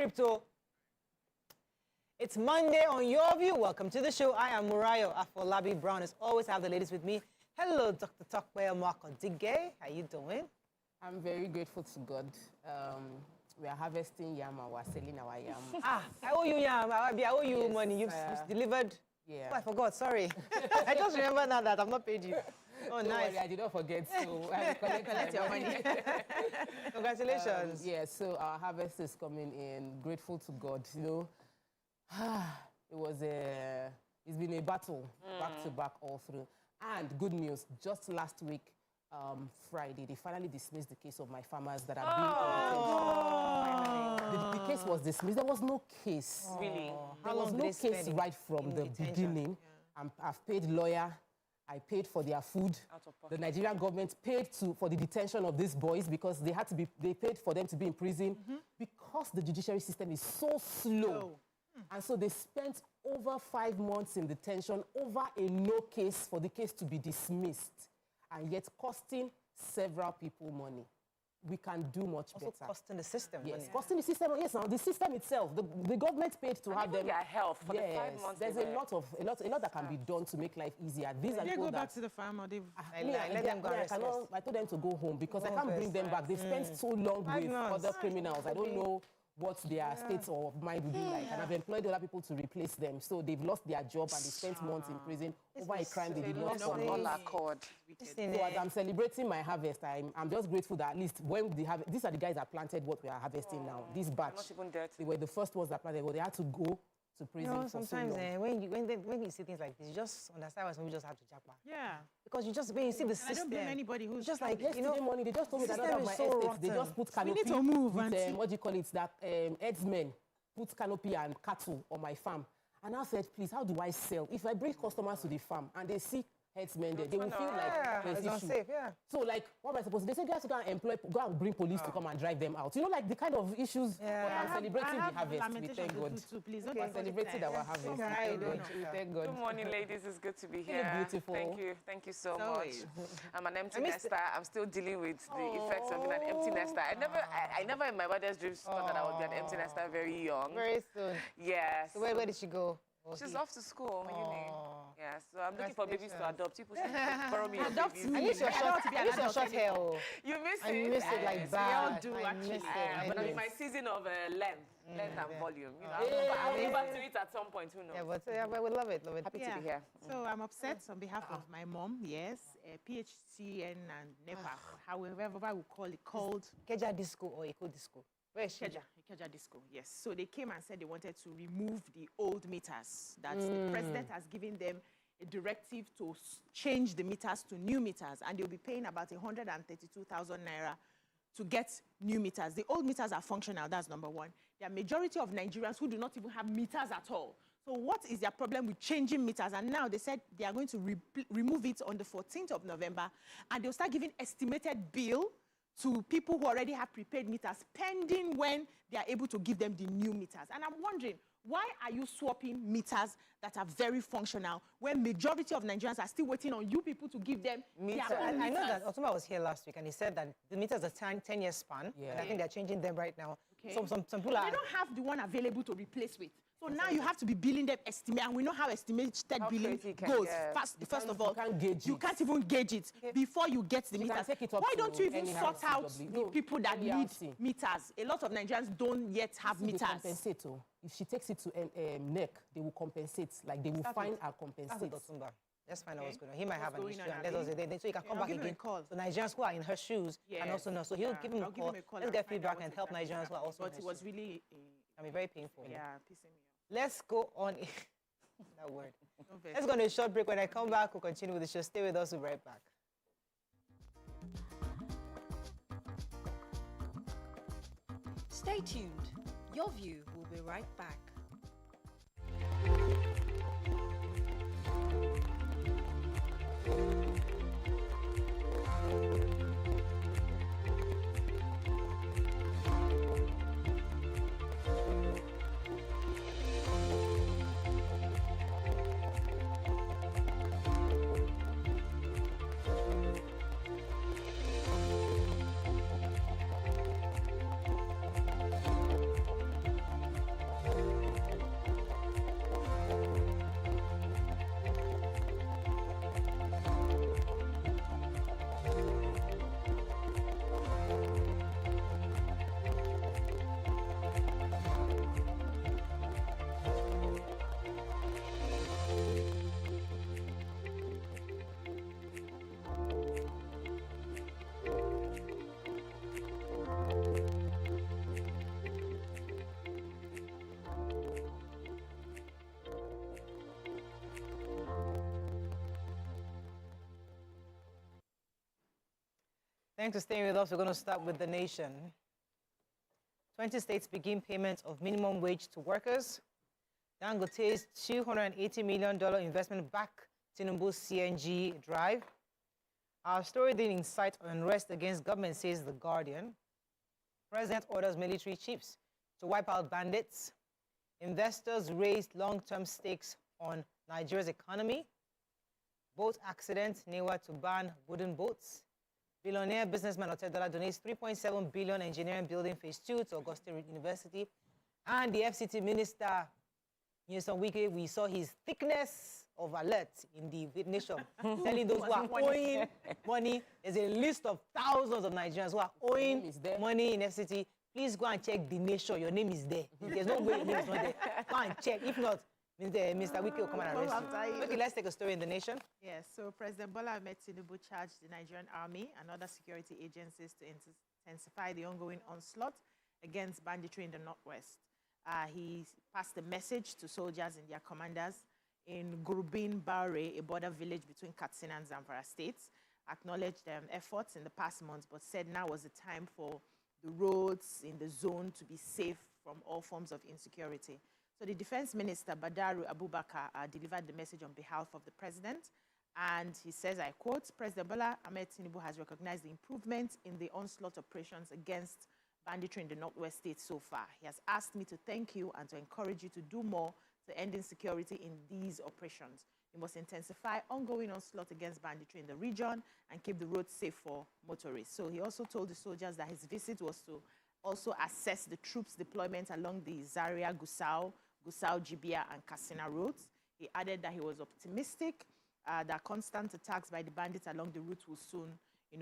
crypto. It's Monday on Your View. Welcome to the show. I am Murayo Afolabi Brown. As always, I have the ladies with me. Hello, Dr. Tokwe Marco Dige. How you doing? I'm very grateful to God. We are harvesting yam and we're selling our yam. I owe you yam. I owe you money. You've delivered. Yeah. Oh, I forgot. Sorry. I just remember now that I've not paid you. Oh, Don't nice. worry, I did not forget. So I will collect your money. Congratulations. Yeah, so our harvest is coming in. Grateful to God. You know, it's been a battle back to back all through. And good news, just last week, Friday, they finally dismissed the case of my farmers that have been the case was dismissed. There was no case. Really? There was no case right from the beginning. I've paid lawyer. I paid for their food. The Nigerian government paid for the detention of these boys because they paid for them to be in prison because the judiciary system is so slow. And so they spent over 5 months in detention over a no case for the case to be dismissed, and yet costing several people money. We can do much better. Also costing the system. Yes, costing the system. Yes, now the system itself, the government paid to have them. Their health for the 5 months. There's a lot that can be done to make life easier. These are they people go back to the farm or they... let them go. I told them to go home because I can't bring them back. They spent so long with other criminals. I don't know what their state of mind will be like. And I've employed other people to replace them. So they've lost their job and they spent months in prison over a crime they did not commit. So as I'm celebrating my harvest, I'm just grateful that at least when these are the guys that planted what we are harvesting now. This batch, they were the first ones that planted, but they had to go to prison. You know, sometimes when you see things like this, you just understand why some people just have to jackpot. Yeah. Because when you see the system. I don't blame anybody who's just like, yesterday morning, they just told me that out of my estate, they just put canopy. We need to move, with, what do you call it? That herdsmen put canopy and cattle on my farm. And I said, please, how do I sell? If I bring customers to the farm and they see herdsmen there, they will feel like there's issue. Unsafe, So, like, what am I supposed to do? They say, you have to go and bring police to come and drive them out. You know, like the kind of issues. I'm celebrating the harvest. We thank God. Please, I'm celebrating our harvest. Thank God. Good morning, ladies. It's good to be here. Beautiful. Thank you so much. I'm an empty nester. I'm still dealing with the effects of being an empty nester. I never in my wildest dreams thought that I would be an empty nester very young. Very soon. Yes. So where did she go? She's off to school, uni. Yeah, so I'm looking for babies to adopt. People should borrow me Adopt babies. me. I miss your short hair. You miss it? I miss it like bad. We all do, actually. But I'm in my season of length and volume. You know, I'll go back to it at some point. Who knows? But we love it. Happy to be here. So I'm upset on behalf of my mom. Yes, PHCN and NEPA, however we call it, called Ikeja Disco or Eco Disco. Where is she? Ikeja Disco, yes. So they came and said they wanted to remove the old meters, that the president has given them a directive to change the meters to new meters, and they'll be paying about 132,000 naira to get new meters. The old meters are functional, that's number one. There are majority of Nigerians who do not even have meters at all. So what is their problem with changing meters? And now they said they are going to remove it on the 14th of November, and they'll start giving estimated bill to people who already have prepaid meters, pending when they are able to give them the new meters. And I'm wondering, why are you swapping meters that are very functional when majority of Nigerians are still waiting on you people to give them meters? I know that Otumba was here last week and he said that the meters are 10-year span. Yeah. And I think they're changing them right now. Okay. Some people are... They don't have the one available to replace with. So now you have to be billing them estimate, and we know how estimated billing goes. First of all, you can't even gauge it before you get the meters. Why don't you even sort out the people that need meters? A lot of Nigerians don't yet have meters. Compensate. If she takes it to NEC, they will compensate. Like they will find and compensate. Let's find out what's going on. He might have an issue, and so he can come back again. So Nigerians who are in her shoes and also know. So he'll give him a call. Let's get feedback and help Nigerians who are also. But it was really, I mean, very painful. Yeah, pissing me off. Let's go on. That word. Let's go on a short break. When I come back, we'll continue with the show. Stay with us. We'll be right back. Stay tuned. Your View will be right back. Thanks for staying with us. We're going to start with the nation. 20 states begin payment of minimum wage to workers. Dangote's $280 million investment back Tinubu's CNG drive. Our story didn't incite unrest against government, says The Guardian. President orders military chiefs to wipe out bandits. Investors raised long-term stakes on Nigeria's economy. Boat accident, NEWA to ban wooden boats. Billionaire businessman Otedola donates 3.7 billion engineering building phase 2 to Augusta University. And the FCT minister, Nyesom Wike, we saw his thickness of alert in the nation, telling those who are owing money. There's a list of thousands of Nigerians who are owing money in FCT. Please go and check the nation. Your name is there. There's no way your name is not there. Go and check. If not, Mr. Wike will come and arrest you. Okay, let's take a story in the nation. Yes, so President Bola Ahmed Tinubu charged the Nigerian Army and other security agencies to intensify the ongoing onslaught against banditry in the Northwest. He passed a message to soldiers and their commanders in Gurubin Baure, a border village between Katsina and Zamfara states, acknowledged efforts in the past months, but said now was the time for the roads in the zone to be safe from all forms of insecurity. So the Defense Minister, Badaru Abubakar, delivered the message on behalf of the President. And he says, I quote, President Bola Ahmed Tinubu has recognized the improvement in the onslaught operations against banditry in the Northwest states so far. He has asked me to thank you and to encourage you to do more to end insecurity in these operations. We must intensify ongoing onslaught against banditry in the region and keep the roads safe for motorists. So he also told the soldiers that his visit was to also assess the troops' deployment along the Zaria, Gusau, Jibia, and Katsina roads. He added that he was optimistic that constant attacks by the bandits along the route will soon,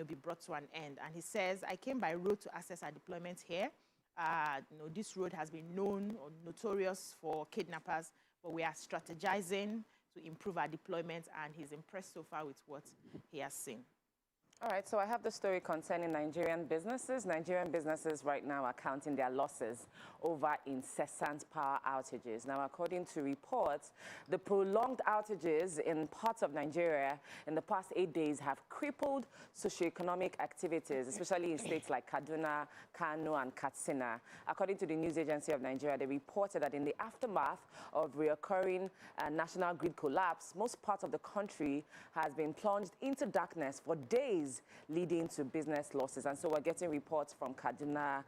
be brought to an end. And he says, I came by road to assess our deployment here. This road has been known or notorious for kidnappers, but we are strategizing to improve our deployment, and he's impressed so far with what he has seen. All right, so I have the story concerning Nigerian businesses. Nigerian businesses right now are counting their losses over incessant power outages. Now, according to reports, the prolonged outages in parts of Nigeria in the past 8 days have crippled socioeconomic activities, especially in states like Kaduna, Kano, and Katsina. According to the news agency of Nigeria, they reported that in the aftermath of reoccurring national grid collapse, most parts of the country has been plunged into darkness for days, leading to business losses. And so we're getting reports from Kaduna,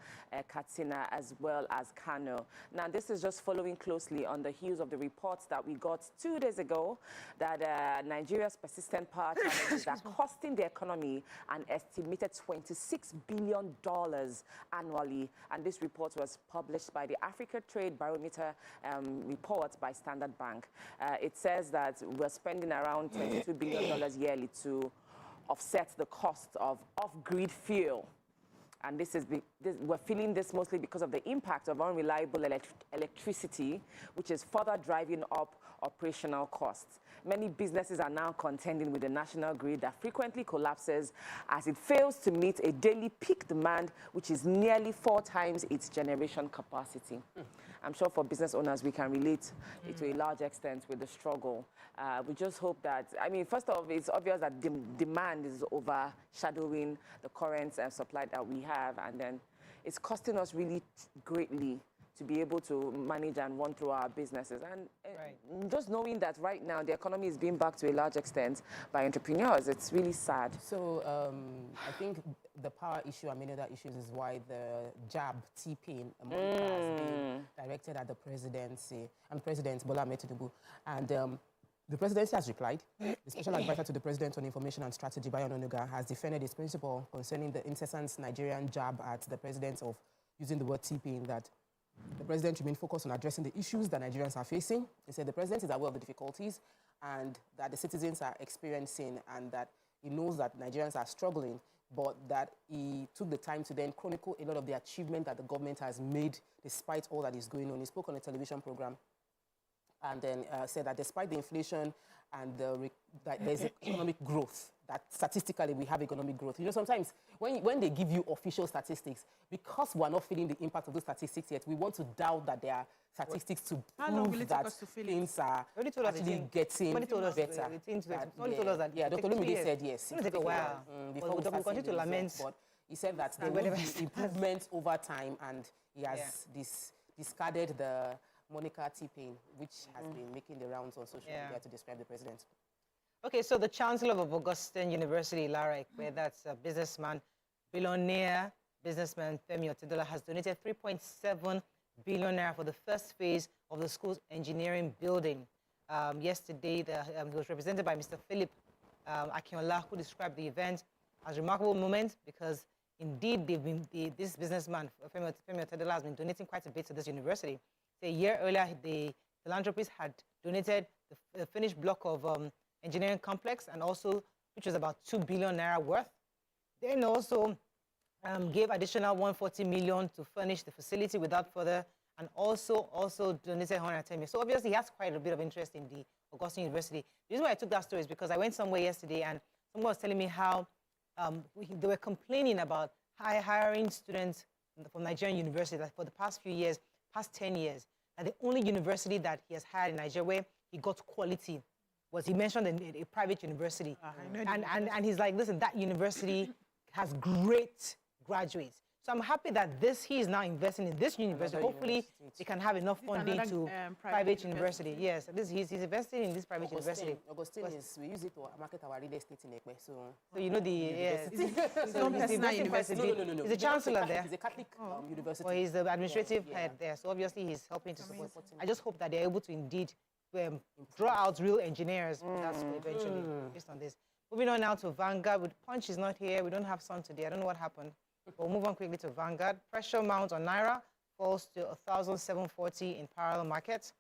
Katsina, as well as Kano. Now, this is just following closely on the heels of the reports that we got 2 days ago that Nigeria's persistent power challenges are costing the economy an estimated $26 billion annually. And this report was published by the Africa Trade Barometer report by Standard Bank. It says that we're spending around $22 billion yearly to offset the cost of off-grid fuel. And we're feeling this mostly because of the impact of unreliable electricity, which is further driving up operational costs. Many businesses are now contending with the national grid that frequently collapses as it fails to meet a daily peak demand, which is nearly 4 times its generation capacity. I'm sure for business owners, we can relate to a large extent with the struggle. We just hope that, first of all, it's obvious that demand is overshadowing the current supply that we have, and then it's costing us really greatly to be able to manage and run through our businesses. And just knowing that right now the economy is being backed to a large extent by entrepreneurs, it's really sad. So I think the power issue and many other issues is why the jab T-Pain has been directed at the presidency and President Bola Ahmed Tinubu. And the presidency has replied. The special advisor to the president on information and strategy, Bayo Ononuga, has defended his principle concerning the incessant Nigerian jab at the president of using the word T-Pain, that the president remained focused on addressing the issues that Nigerians are facing. He said the president is aware of the difficulties and that the citizens are experiencing, and that he knows that Nigerians are struggling, but that he took the time to then chronicle a lot of the achievement that the government has made despite all that is going on. He spoke on a television program and then said that despite the inflation and that there's economic growth that statistically we have economic growth. You know, sometimes when they give you official statistics, because we're not feeling the impact of those statistics yet, we want to doubt that there are statistics to prove that things are actually getting better. Yeah, Dr. Lumide said yes. It'll take a while. Before we continue to lament, but he said that there will be improvements over time, and he has discarded the Monica T-Pain, which has been making the rounds on social media to describe the president. Okay, so the Chancellor of Augustine University, Lara Ekwe, that's a businessman, billionaire businessman Femi Otedola, has donated 3.7 billion naira for the first phase of the school's engineering building. Yesterday, it was represented by Mr. Philip Akinola, who described the event as a remarkable moment because indeed this businessman, Femi Otedola, has been donating quite a bit to this university. A year earlier, the philanthropist had donated the finished block of engineering complex, and also, which was about 2 billion naira worth. Then also gave additional 140 million to furnish the facility without further, and also donated 110 million. So obviously he has quite a bit of interest in the Augustine University. The reason why I took that story is because I went somewhere yesterday and someone was telling me how they were complaining about hiring students from Nigerian universities that for the past few years, past 10 years, that the only university that he has hired in Nigeria where he got quality was, he mentioned a private university. And he's like, listen, that university has great graduates. So I'm happy that he is now investing in this university. Hopefully, they can have enough funding to private university. Yes, he's investing in this private university. Augustine we use it to market our real estate in Ekwe. So you know it's the chancellor there. He's a Catholic university. Or he's the administrative head there. So obviously, he's helping to support. I just hope that they're able to indeed draw out real engineers eventually based on this. Moving on now to Vanguard. With Punch is not here. We don't have Sun today. I don't know what happened. We'll move on quickly to Vanguard. Pressure mount on Naira falls to 1,740 in parallel markets.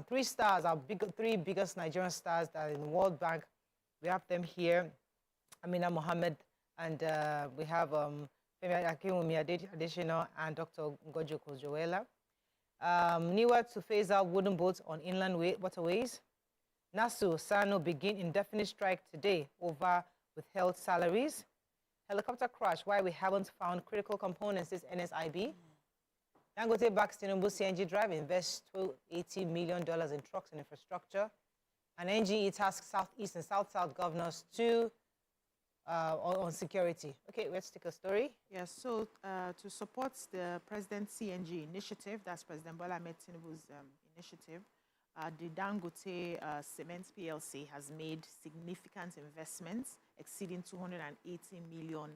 3 stars, our three biggest Nigerian stars that are in the World Bank. We have them here. Amina Mohammed, and we have Femi Akinwumi Adesina and Dr. Ngojo Kojoela. Newer to phase out wooden boats on inland waterways. NASU, SANO begin indefinite strike today over withheld salaries. Helicopter crash, why we haven't found critical components, is NSIB. Dangote backs Tinubu CNG drive, invests $280 million in trucks and infrastructure. And NGE tasks Southeast and South-South governors on security. Okay, let's take a story. Yes, so to support the President CNG initiative, that's President Bola Ahmed Tinubu's initiative, the Dangote Cement PLC has made significant investments exceeding $280 million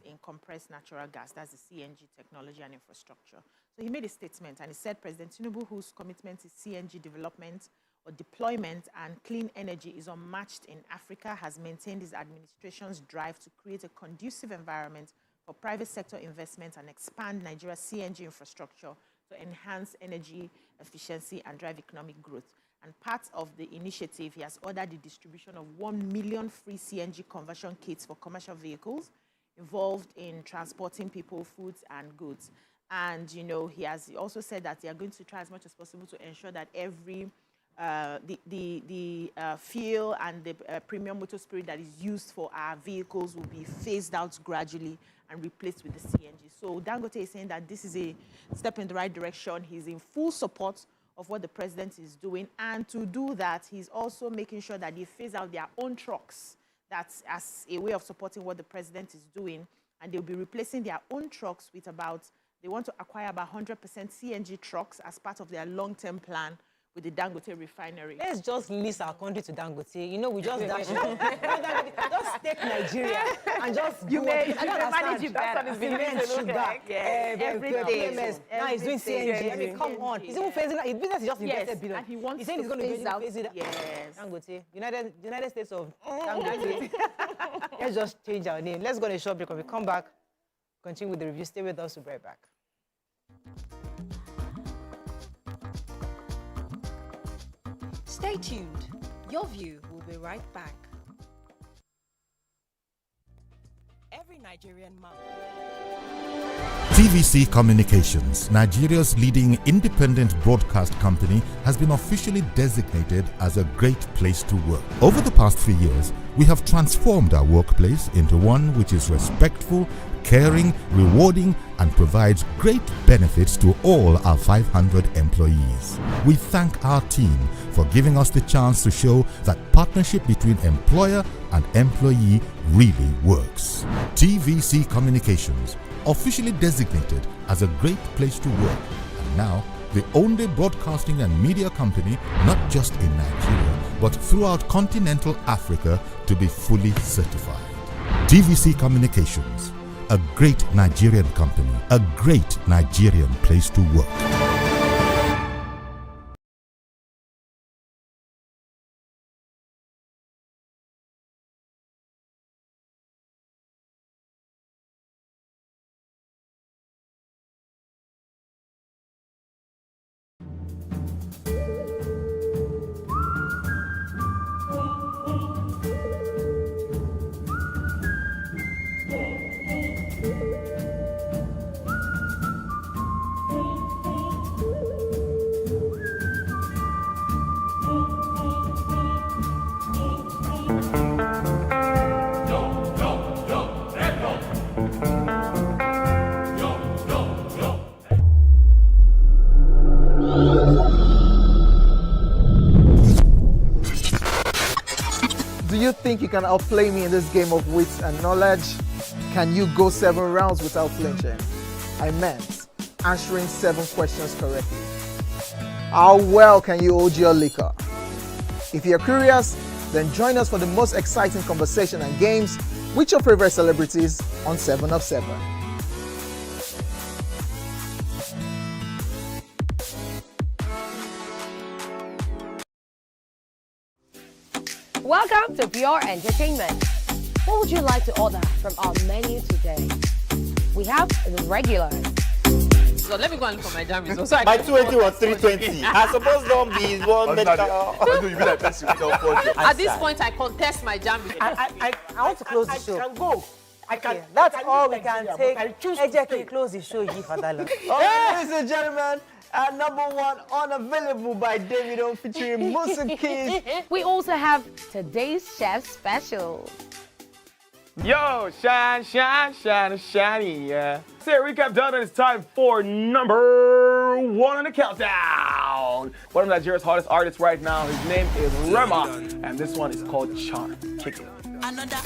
in compressed natural gas. That's the CNG technology and infrastructure. So he made a statement and he said, President Tinubu, whose commitment to CNG development or deployment and clean energy is unmatched in Africa, has maintained his administration's drive to create a conducive environment for private sector investment and expand Nigeria's CNG infrastructure to enhance energy efficiency and drive economic growth. And part of the initiative, he has ordered the distribution of 1 million free CNG conversion kits for commercial vehicles involved in transporting people, foods, and goods. And, you know, he has also said that they are going to try as much as possible to ensure that every fuel and the premium motor spirit that is used for our vehicles will be phased out gradually and replaced with the CNG. So Dangote is saying that this is a step in the right direction. He's in full support of what the president is doing. And to do that, he's also making sure that they phase out their own trucks. That's as a way of supporting what the president is doing. And they'll be replacing their own trucks with they want to acquire about 100% CNG trucks as part of their long-term plan with the Dangote refinery. Let's just lease our country to Dangote. You know, we just dash it. Just take Nigeria and just you may manage it better. Cement, sugar, everything. Now he's doing CNG. I mean, come on. He's even phasing out. His business is just invested billion. And he wants he's saying he's going to phase out. Yes. Dangote. United States of Dangote. Let's just change our name. Let's go to a short break. When we come back, continue with the review. Stay with us. We'll be right back. Stay tuned. Your View will be right back. Every Nigerian man. TVC Communications, Nigeria's leading independent broadcast company, has been officially designated as a great place to work. Over the past few years, we have transformed our workplace into one which is respectful, caring, rewarding, and provides great benefits to all our 500 employees. We thank our team for giving us the chance to show that partnership between employer and employee really works. TVC Communications, officially designated as a great place to work, and now the only broadcasting and media company, not just in Nigeria, but throughout continental Africa, to be fully certified. TVC Communications, a great Nigerian company, a great Nigerian place to work. Do you think you can outplay me in this game of wits and knowledge? Can you go 7 rounds without flinching? I meant answering 7 questions correctly. How well can you hold your liquor? If you're curious, then join us for the most exciting conversation and games with your favorite celebrities on 7 of 7. Welcome to Pure Entertainment. What would you like to order from our menu today? We have the regulars. So let me go and look for my jammies. So My 280 was 320. I suppose don't be one medical. At this point, I contest my jammies. I want to close the show. I can go. I can. That's all we can take. Ejeki, close the show, you for that long. Ladies and gentlemen, number 1, Unavailable by Davido featuring Musa Keys. We also have today's chef special. Yo, shine, shine, shine, shiny, yeah. Say recap done, and it's time for number 1 on the countdown. One of Nigeria's hottest artists right now, his name is Rema, and this one is called Charm. Kick it. Another.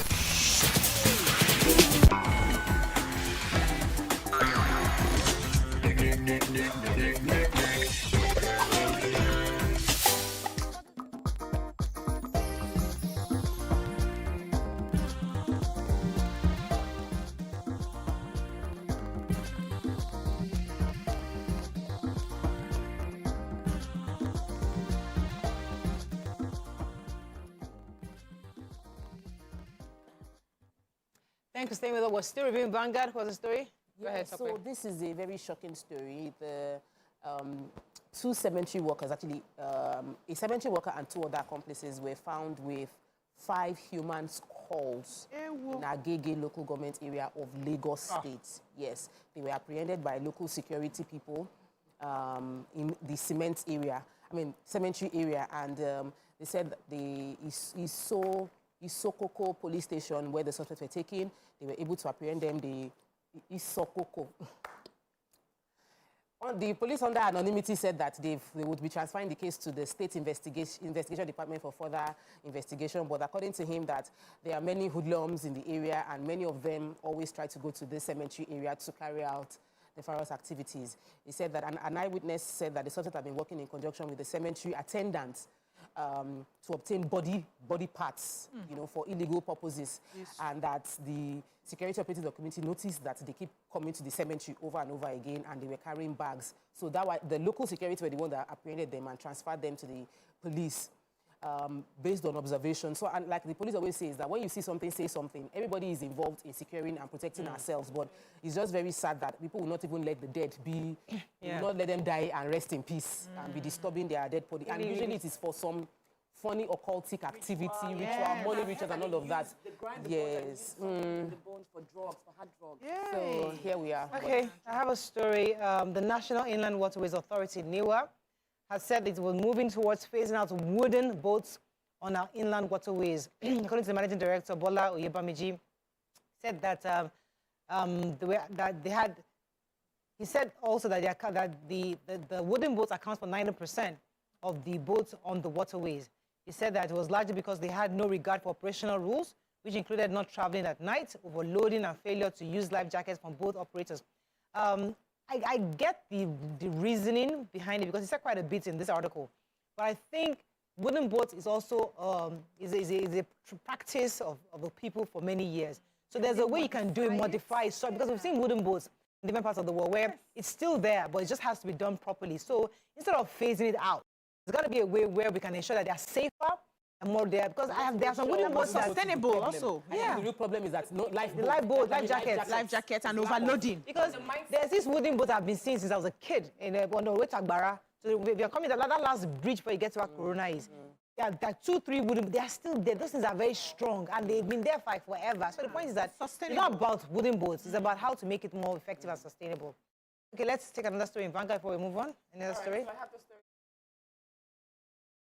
Thanks for staying with us. We're still reviewing Vanguard. What's the story? Go ahead, So Tokwe. this is a very shocking story. The 2 cemetery workers, actually a cemetery worker and 2 other accomplices were found with 5 human skulls in Agege local government area of Lagos State. Yes, they were apprehended by local security people in the cemetery area, and they said the Isokoko police station where the suspects were taken, they were able to apprehend them. The Isokoko. The police under anonymity said that they would be transferring the case to the state investigation department for further investigation. But according to him, that there are many hoodlums in the area, and many of them always try to go to this cemetery area to carry out nefarious activities. He said that an eyewitness said that the suspect had been working in conjunction with the cemetery attendants to obtain body parts, for illegal purposes, and that the security operatives of the community noticed that they keep coming to the cemetery over and over again, and they were carrying bags. So that was, the local security were the one that apprehended them and transferred them to the police based on observation. So, and like the police always say, is that when you see something, say something. Everybody is involved in securing and protecting ourselves, but it's just very sad that people will not even let the dead be, will not let them die and rest in peace and be disturbing their dead body. And usually it is for some funny occultic activity, ritual, money rituals, and all of that. Yes. The bones for drugs, for hard drugs. So here we are. Okay, I have a story. The National Inland Waterways Authority, NIWA, has said it was moving towards phasing out wooden boats on our inland waterways. According to the Managing Director, Bola Oyebamiji, said that he said also that the wooden boats account for 90% of the boats on the waterways. He said that it was largely because they had no regard for operational rules, which included not traveling at night, overloading, and failure to use life jackets from both operators. I get the reasoning behind it because he said quite a bit in this article. But I think wooden boats is also is a practice of the people for many years. So there's a way you can do it, modify it, because we've seen wooden boats in different parts of the world where it's still there, but it just has to be done properly. So instead of phasing it out, there's got to be a way where we can ensure that they are safer and more there. Because there are some wooden boats sustainable also. Yeah. The real problem is that no life jackets and overloading. Because there's this wooden boat I've been seeing since I was a kid on the way to Agbara. So we are coming to that last bridge before you get to where Corona is. There are 2, 3 wooden, they are still there. Those things are very strong and they've been there for forever. So the point is that it's not about wooden boats, it's about how to make it more effective and sustainable. Okay, let's take another story in Vanguard before we move on. Another story? So I have the story.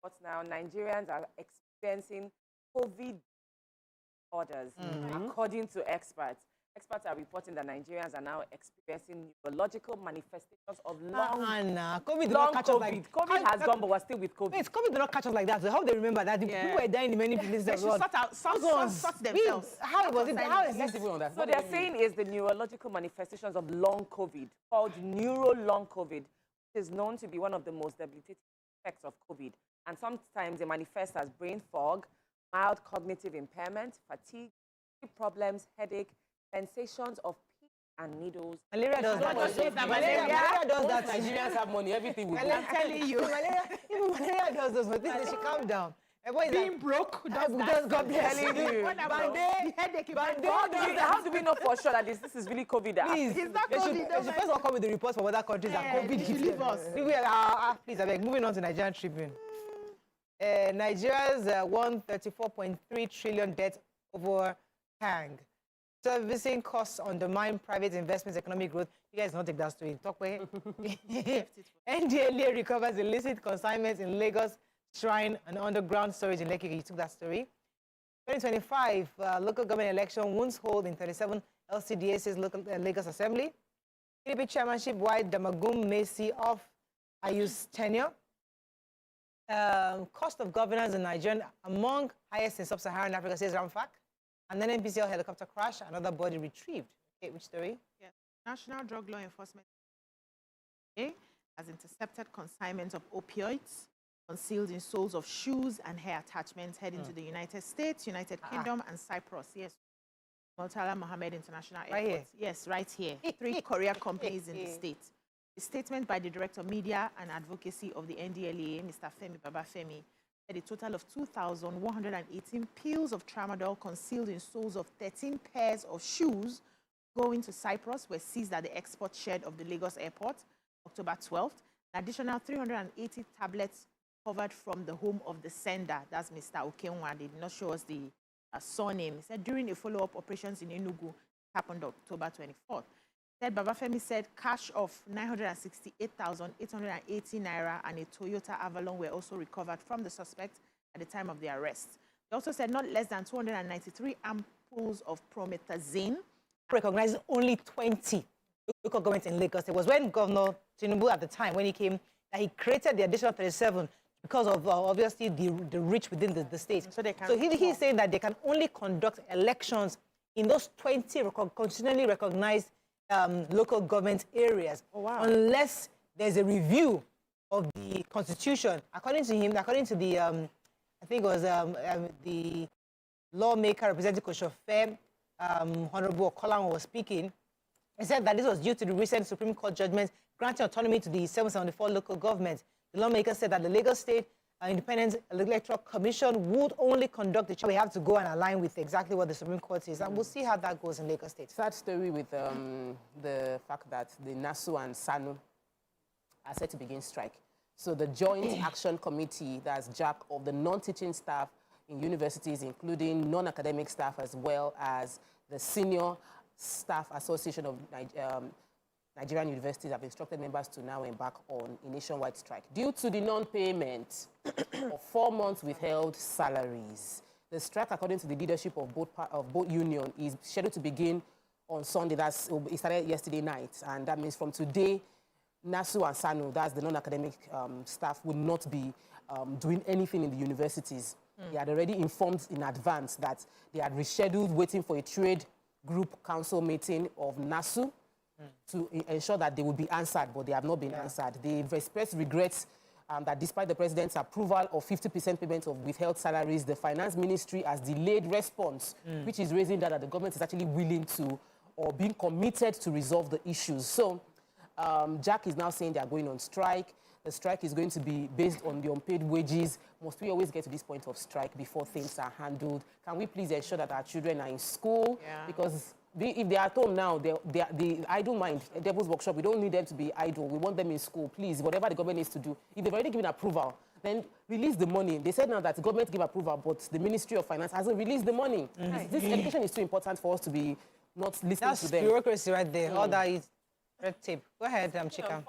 But now Nigerians are experiencing COVID orders, according to experts. Experts are reporting that Nigerians are now experiencing neurological manifestations of COVID did not catch us like COVID has gone, but we're still with COVID. Wait, COVID did not catch us like that. So how they remember that? People were dying in many places. They should sort themselves. How was it? How is this? So they're saying is the neurological manifestations of long COVID, called neuro-long COVID, which is known to be one of the most debilitating effects of COVID. And sometimes they manifest as brain fog, mild cognitive impairment, fatigue, problems, headache, sensations of pins and needles. Malaria does that. Malaria does that. Nigerians have money, everything will I'm telling you. Malaria does those, but they should calm down. Being broke does that. God bless you. How do we know for sure that this is really COVID? Please, it's not COVID. They should first of all come with the reports from other countries that COVID hit leave us. Please, I beg. Moving on to Nigerian Tribune. Nigeria's 134.3 trillion debt overhang. Servicing costs undermine private investments, economic growth. You guys don't take that story. Talk about it. NDLA recovers illicit consignments in Lagos Shrine and underground storage in Lekki. You took that story. 2025 local government election wounds hold in 37 LCDA's local Lagos Assembly. PDP chairmanship-wide Damagum may see off Ayu's tenure. Cost of governance in Nigeria among highest in sub-Saharan Africa, says Ramfak. And then NPCL helicopter crash, another body retrieved. Okay, which story? Yes. National Drug Law Enforcement has intercepted consignments of opioids concealed in soles of shoes and hair attachments heading to the United States, United Kingdom, and Cyprus. Yes. Murtala Mohammed International Airport. Right here? Yes, right here. 3 courier companies in the state. A statement by the Director of Media and Advocacy of the NDLEA, Mr. Femi Babafemi, said a total of 2,118 pills of tramadol concealed in soles of 13 pairs of shoes going to Cyprus were seized at the export shed of the Lagos airport, October 12th. An additional 380 tablets covered from the home of the sender, that's Mr. Okenwa. They did not show us the surname. He said during a follow-up operations in Enugu, happened October 24th. Said Babafemi said cash of 968,880 naira and a Toyota Avalon were also recovered from the suspect at the time of the arrest. They also said not less than 293 ampoules of promethazine. Recognized only 20 local governments in Lagos. It was when Governor Tinubu at the time, when he came, that he created the additional 37 because of obviously the reach within the state. So he's saying that they can only conduct elections in those 20 constitutionally recognized local government areas, unless there's a review of the constitution. According to him, according to the, I think it was the lawmaker representing Koshofe, Honorable Okolan was speaking, he said that this was due to the recent Supreme Court judgment granting autonomy to the 774 local governments. The lawmaker said that the Lagos State Independent Electoral Commission would only conduct the we have to go and align with exactly what the Supreme Court says. And we'll see how that goes in Lagos State. Sad story with the fact that the NASU and SANU are set to begin strike. So the Joint Action Committee, that's JAC, of the non-teaching staff in universities, including non-academic staff, as well as the Senior Staff Association of Nigerian universities, have instructed members to now embark on a nationwide strike due to the non-payment of 4 months withheld salaries. The strike, according to the leadership of both union, is scheduled to begin on Sunday. It started yesterday night, and that means from today, NASU and SANU, that's the non-academic staff, will not be doing anything in the universities. They had already informed in advance that they had rescheduled, waiting for a trade group council meeting of NASU to ensure that they would be answered, but they have not been answered. They've expressed regrets that despite the president's approval of 50% payment of withheld salaries, the finance ministry has delayed response, which is raising that the government is actually willing to or being committed to resolve the issues. So JAC is now saying they are going on strike. The strike is going to be based on the unpaid wages. Must we always get to this point of strike before things are handled? Can we please ensure that our children are in school? Because if they are at home now, they idle mind, devil's workshop, we don't need them to be idle. We want them in school, please, whatever the government needs to do. If they've already given approval, then release the money. They said now that the government gave approval, but the Ministry of Finance hasn't released the money. This education is too important for us to be not listening to them. That's bureaucracy right there. All that is red tape. Go ahead, Chika.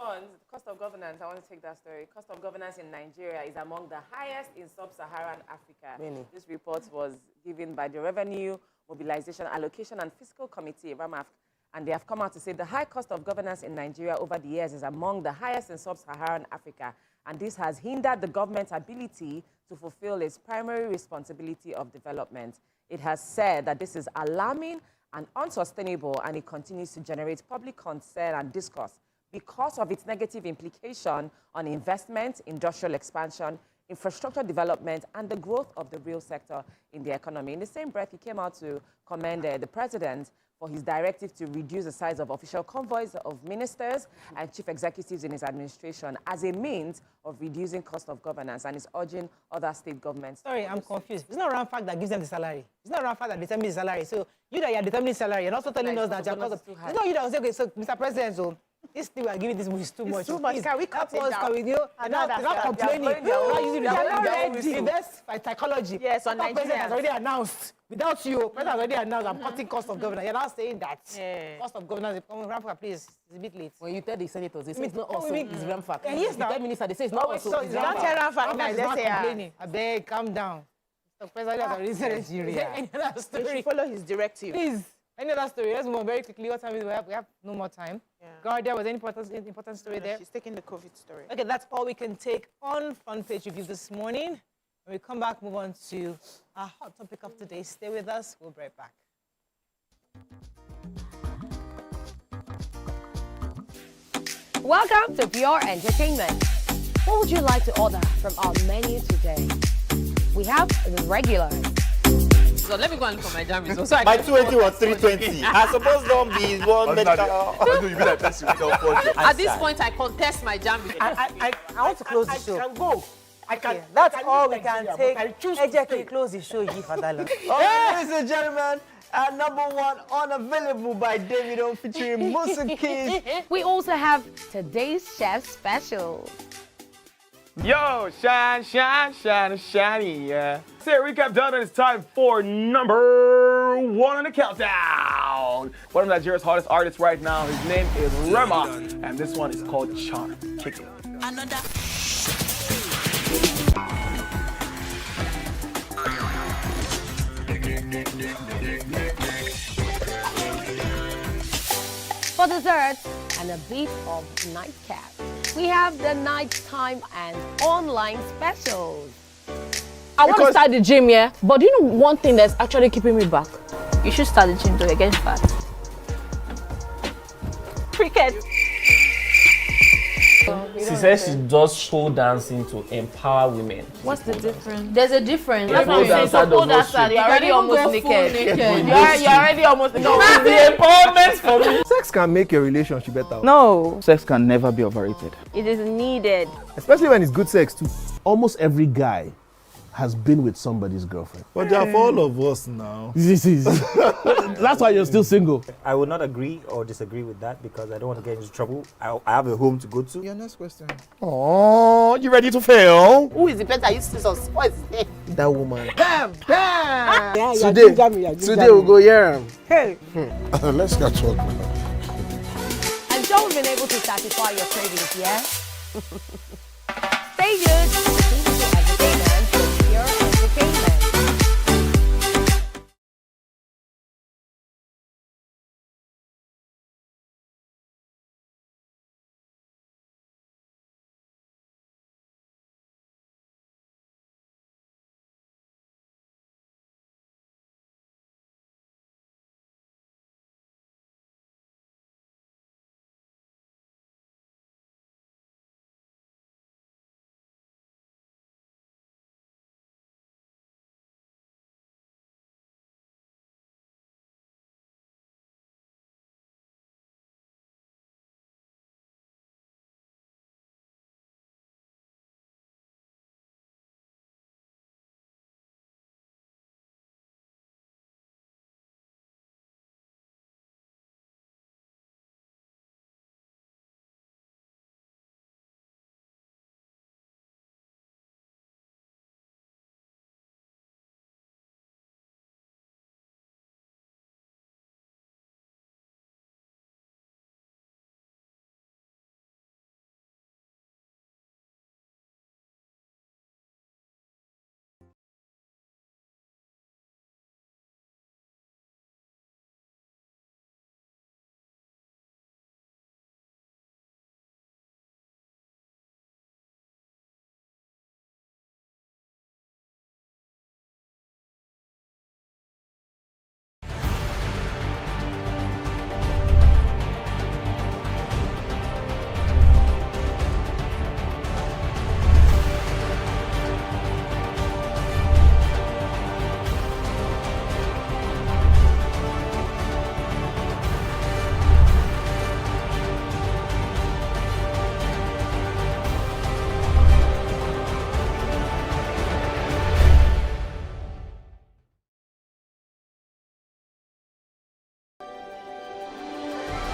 Cost of governance, I want to take that story. Cost of governance in Nigeria is among the highest in sub-Saharan Africa. Really? This report was given by the Revenue Mobilization, Allocation and Fiscal Committee, RAMAF, and they have come out to say the high cost of governance in Nigeria over the years is among the highest in sub-Saharan Africa, and this has hindered the government's ability to fulfill its primary responsibility of development. It has said that this is alarming and unsustainable, and it continues to generate public concern and discourse because of its negative implication on investment, industrial expansion, infrastructure development, and the growth of the real sector in the economy. In the same breath, he came out to commend the president for his directive to reduce the size of official convoys of ministers and chief executives in his administration as a means of reducing cost of governance, and is urging other state governments. Sorry, I'm confused. It's not around fact that gives them the salary. It's not around fact that determines the salary. So you that you're determining salary, you're also telling us that your cost of... It's not you that will say, okay, so Mr. President, so this thing we are giving this is too much. Too much. Can we cut it down? Can we do? They're not complaining. They're not using the best psychology. Yes, on President Nigeria. has already announced. Without you, President has already announced I'm cutting cost of governance. You're not saying that. Cost of governance is coming. Ramfa, please. It's a bit late. When you tell the senators, they say it's not also, it's Ramfa. Yes, the Prime Minister, they say it's not also, it's Don't tell Ramfa. Ramfa is not complaining. I beg, calm down. The President has already said it. Is there any other We story? should follow his directive. Please. Any other story? Let's move on very quickly. What time is it? We have no more time. Guardia, was any important story there? She's taking the COVID story. Okay, that's all we can take on Front Page Review this morning. When we come back, move on to our hot topic of today. Stay with us. We'll be right back. Welcome to Pure Entertainment. What would you like to order from our menu today? We have the regulars. So let me go and look for my jam results. My 280 was 320. I suppose don't be one medical. At this point, I contest my jam results. I want to close the show. I can go. I can. That's I all can we can but take. I choose to Ejeki, stay. close the show. Ladies and gentlemen, number one unavailable by Davido featuring Musa Keys. We also have today's chef special. Yo, shine, shine, shine, shiny, yeah. Say recap done, and it's time for number one on the countdown. One of Nigeria's hottest artists right now, his name is Rema, and this one is called Charm. Kick it. Another. For dessert and a bit of nightcap, we have the nighttime and online specials. I want to start the gym, yeah? But do you know one thing that's actually keeping me back? You should start the gym to get fat. Cricket. She says she does pole dancing to empower women. What's the difference? There's a difference. That's what I'm saying. So pole dancer, you're already almost naked. You're already almost naked. No, it's the empowerment for me. Sex can make your relationship better. No. Sex can never be overrated. It is needed. Especially when it's good sex too. Almost every guy has been with somebody's girlfriend. But they are for all of us now. That's why you're still single. I would not agree or disagree with that because I don't want to get into trouble. I have a home to go to. Your next question. Oh, you ready to fail? Who is the better? You scissors. What is his name? That woman. Damn! Yeah, today we'll go here. Hey! Let's catch up. I'm sure we've been able to satisfy your cravings, yeah? Stay tuned. Entertainment for pure entertainment.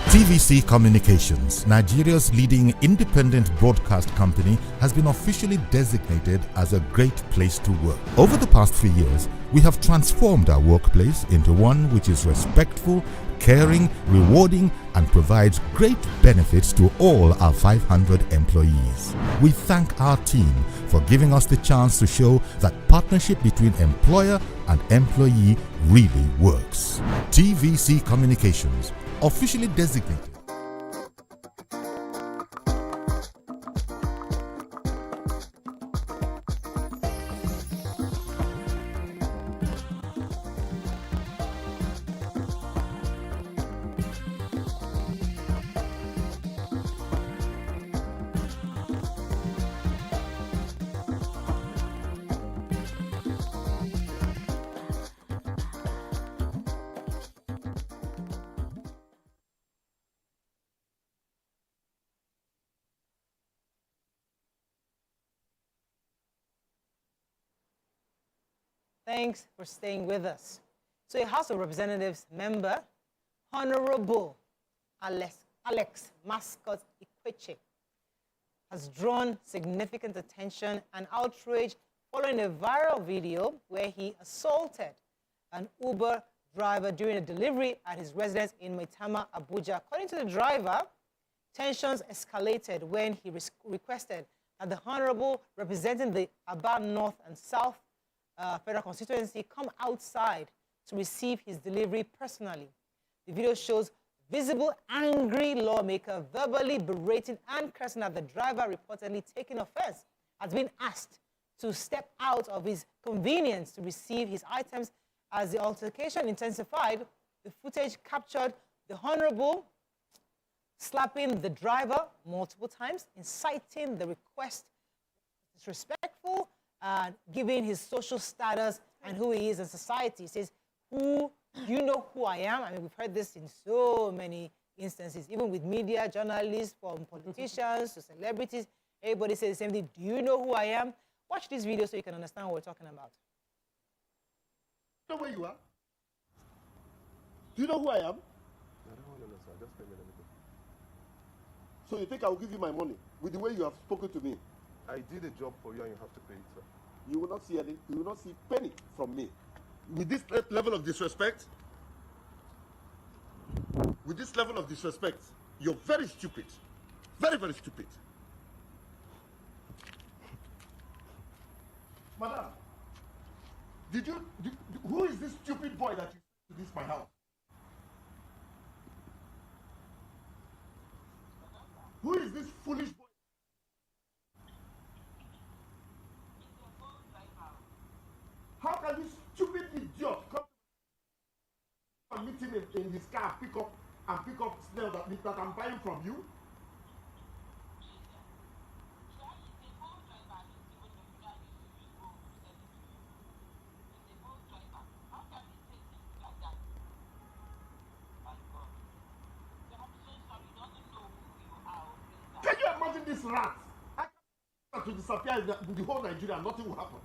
TVC Communications, Nigeria's leading independent broadcast company, has been officially designated as a great place to work. Over the past 3 years, we have transformed our workplace into one which is respectful, caring, rewarding, and provides great benefits to all our 500 employees. We thank our team for giving us the chance to show that partnership between employer and employee really works. TVC Communications, officially designated. Thanks for staying with us. So a House of Representatives member, Honorable Alex Mascot Ikweche, has drawn significant attention and outrage following a viral video where he assaulted an Uber driver during a delivery at his residence in Maitama, Abuja. According to the driver, tensions escalated when he requested that the Honorable representing the Aba North and South Federal Constituency come outside to receive his delivery personally. The video shows visible angry lawmaker verbally berating and cursing at the driver, reportedly taking offense, has been asked to step out of his convenience to receive his items. As the altercation intensified, the footage captured the Honorable slapping the driver multiple times, inciting the request disrespectful, giving his social status and who he is in society. He says, "Who, you know who I am?" I mean, we've heard this in so many instances, even with media, journalists, from politicians to celebrities. Everybody says the same thing. Do you know who I am? Watch this video so you can understand what we're talking about. You know where you are? Do you know who I am? I don't want to know, sir. Just pay me, let me go. So you think I will give you my money with the way you have spoken to me? I did a job for you and you have to pay it, sir. You will not see any. You will not see penny from me. With this level of disrespect, you're very stupid. Very, very stupid. Madam, who is this stupid boy that you sent to this my house? Who is this foolish boy? How can this stupid idiot come and meet him in his car, pick up snail that I'm buying from you? Can you imagine this rat? I can to disappear in the whole Nigeria, nothing will happen.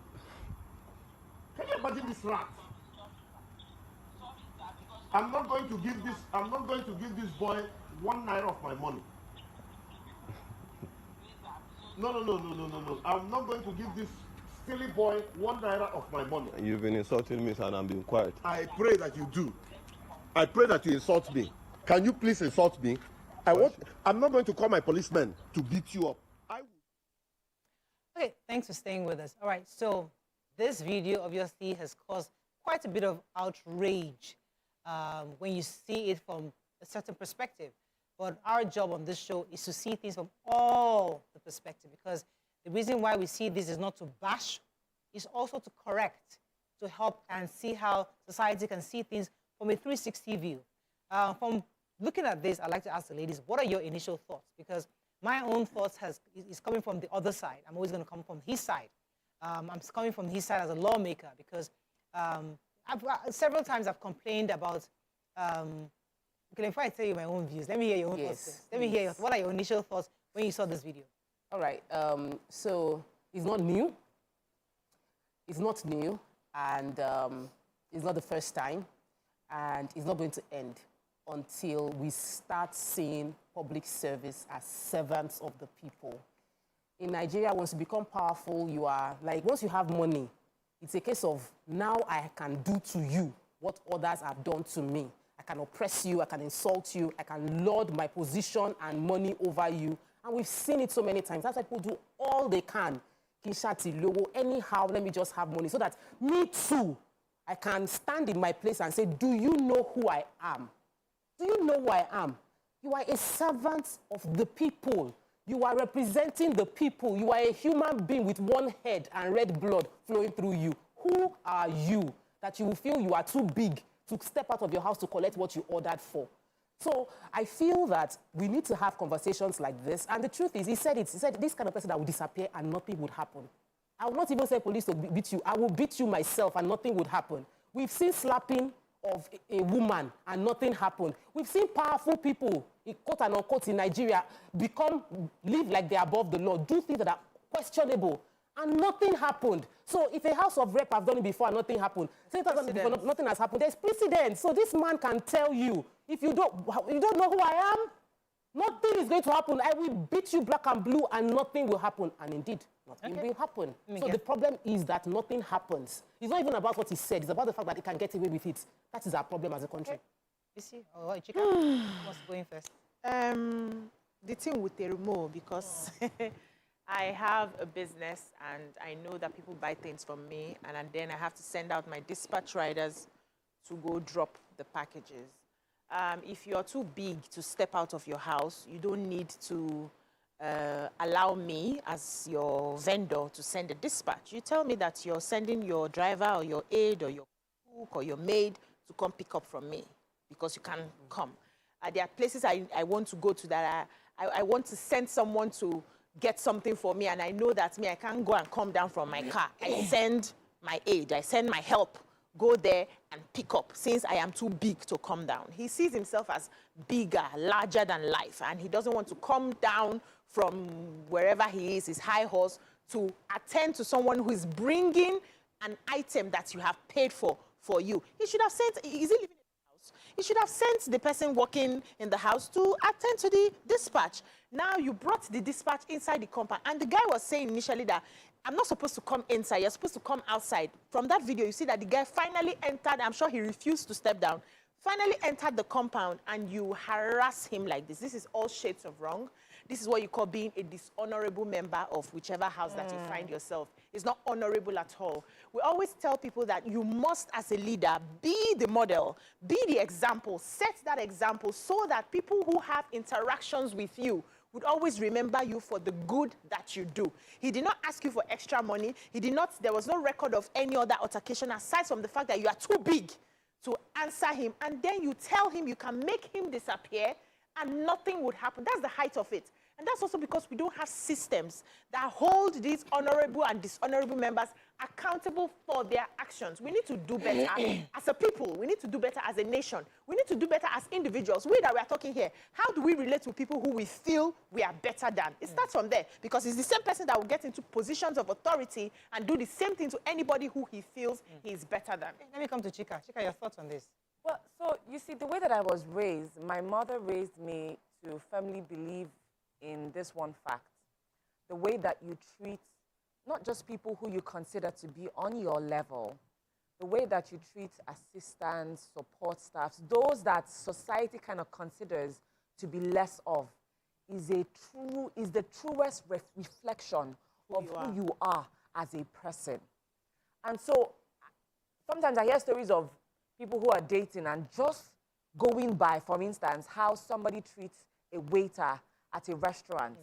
Can you imagine this rat? I'm not going to give this boy 1 naira of my money. No. I'm not going to give this silly boy 1 naira of my money. You've been insulting me, sir, and I'm being quiet. I pray that you do. I pray that you insult me. Can you please insult me? I'm not going to call my policemen to beat you up. Okay, thanks for staying with us. All right, so this video obviously has caused quite a bit of outrage when you see it from a certain perspective. But our job on this show is to see things from all the perspective, because the reason why we see this is not to bash, it's also to correct, to help and see how society can see things from a 360 view. From looking at this, I'd like to ask the ladies, what are your initial thoughts? Because my own thoughts is coming from the other side. I'm always going to come from his side. I'm coming from his side as a lawmaker, because several times I've complained about, okay, if I tell you my own views, let me hear your own thoughts. Let me hear what are your initial thoughts when you saw this video? All right, so it's not new. It's not new, and it's not the first time, and it's not going to end until we start seeing public service as servants of the people. In Nigeria, once you become powerful, you are, like, once you have money, it's a case of, now I can do to you what others have done to me. I can oppress you, I can insult you, I can lord my position and money over you. And we've seen it so many times. That's why people do all they can. Anyhow, let me just have money, so that me too, I can stand in my place and say, do you know who I am? Do you know who I am? You are a servant of the people. You are representing the people. You are a human being with one head and red blood flowing through you. Who are you that you will feel you are too big to step out of your house to collect what you ordered for? So I feel that we need to have conversations like this. And the truth is, he said this kind of person that will disappear and nothing would happen. I will not even say police to beat you. I will beat you myself and nothing would happen. We've seen slapping of a woman and nothing happened. We've seen powerful people, quote and unquote, in Nigeria live like they're above the law, do things that are questionable, and nothing happened. So if a House of Rep have done it before and nothing happened, nothing has happened, there's precedent. So this man can tell you, if you don't know who I am, nothing is going to happen. I will beat you black and blue and nothing will happen. And indeed, nothing will happen. So the problem is that nothing happens. It's not even about what he said. It's about the fact that he can get away with it. That is our problem as a country. You see? Oh, Chika, what's going first? The thing with Terumo, because I have a business and I know that people buy things from me, and then I have to send out my dispatch riders to go drop the packages. If you're too big to step out of your house, you don't need to allow me as your vendor to send a dispatch. You tell me that you're sending your driver or your aide or your cook or your maid to come pick up from me, because you can come. There are places I want to go to that I want to send someone to get something for me, and I know that I can't go and come down from my car. I send my aide, I send my help, go there and pick up, since I am too big to come down. He sees himself as bigger, larger than life, and he doesn't want to come down from wherever he is, his high horse, to attend to someone who is bringing an item that you have paid for you. He should have sent, is he living in the house? He should have sent the person working in the house to attend to the dispatch. Now you brought the dispatch inside the compound, and the guy was saying initially that I'm not supposed to come inside, you're supposed to come outside. From that video, you see that the guy finally entered, I'm sure he refused to step down, finally entered the compound, and you harass him like this. This is all shades of wrong. This is what you call being a dishonorable member of whichever house that you find yourself. It's not honorable at all. We always tell people that you must, as a leader, be the model, be the example, set that example so that people who have interactions with you would always remember you for the good that you do. He did not ask you for extra money. There was no record of any other altercation aside from the fact that you are too big to answer him. And then you tell him you can make him disappear and nothing would happen. That's the height of it. And that's also because we don't have systems that hold these honorable and dishonorable members accountable for their actions. We need to do better as a people. We need to do better as a nation. We need to do better as individuals. We that we are talking here, how do we relate to people who we feel we are better than? It starts from there, because it's the same person that will get into positions of authority and do the same thing to anybody who he feels he is better than. Let me come to Chika. Chika, your thoughts on this? Well, so you see, the way that I was raised, my mother raised me to firmly believe in this one fact: the way that you treat not just people who you consider to be on your level, the way that you treat assistants, support staffs, those that society kind of considers to be less of, is the truest reflection of who you are as a person. And so sometimes I hear stories of people who are dating and just going by, for instance, how somebody treats a waiter at a restaurant.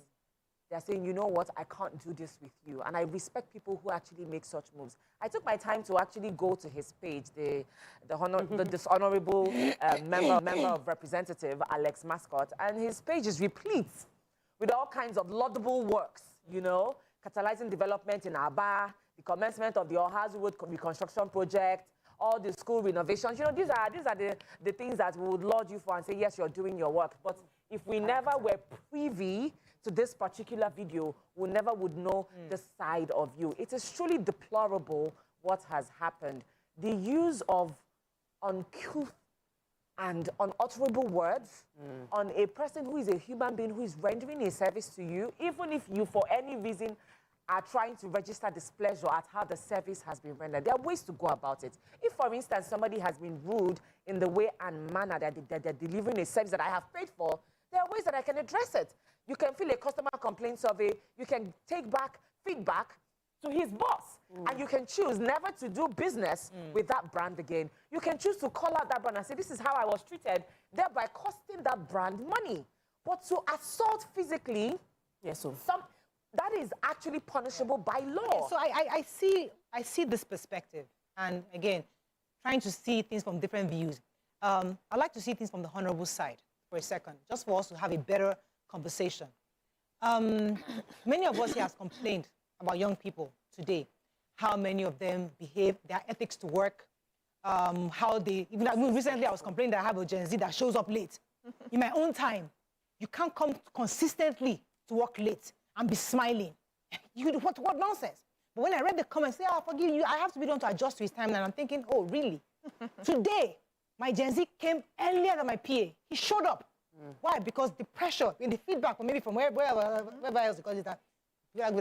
They're saying, you know what, I can't do this with you. And I respect people who actually make such moves. I took my time to actually go to his page, the dishonorable member of representative, Alex Mascot, and his page is replete with all kinds of laudable works, you know, catalyzing development in Aba, the commencement of the Ohazu reconstruction project, all the school renovations. You know, these are the things that we would laud you for and say, yes, you're doing your work. But if we never were privy to this particular video, we never would know the side of you. It is truly deplorable what has happened. The use of uncouth and unutterable words on a person who is a human being who is rendering a service to you, even if you, for any reason, are trying to register displeasure at how the service has been rendered. There are ways to go about it. If, for instance, somebody has been rude in the way and manner that they're delivering a service that I have paid for, there are ways that I can address it. You can fill a customer complaint survey. You can take back feedback to his boss. And you can choose never to do business with that brand again. You can choose to call out that brand and say, this is how I was treated, thereby costing that brand money. But to assault physically, that is actually punishable by law. So I see this perspective. And again, trying to see things from different views. I like to see things from the honorable side for a second, just for us to have a better conversation. Many of us here have complained about young people today, how many of them behave, their ethics to work, how they, recently I was complaining that I have a Gen Z that shows up late. In my own time, you can't come consistently to work late and be smiling. What nonsense? But when I read the comments, say, oh, forgive you, I have to be done to adjust to his timeline. I'm thinking, oh, really? Today, my Gen Z came earlier than my PA. He showed up. Why? Because the pressure and the feedback, or maybe from wherever else, because it's that we are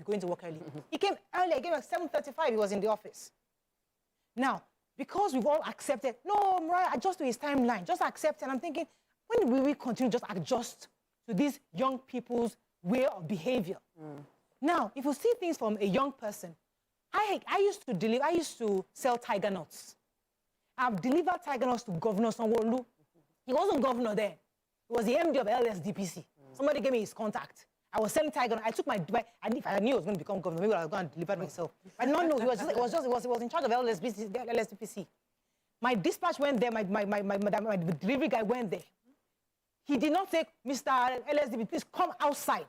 going to work early. He came earlier. He came at 7:35. He was in the office. Now, because we've all accepted, no, Mariah, adjust to his timeline. Just accept it. And I'm thinking, when will we continue to just adjust to these young people's way of behavior? Now, if you see things from a young person, I used to sell tiger nuts. I've delivered tiger nuts to Governor Sanwo-Olu. He wasn't governor then. He was the MD of LSDPC. Somebody gave me his contact. I was selling tiger nuts. I took if I knew I was going to become governor, maybe I was going to deliver it myself. I did not know. He was in charge of LSDPC. My dispatch went there. My delivery guy went there. He did not say, Mr. LSDP, please come outside.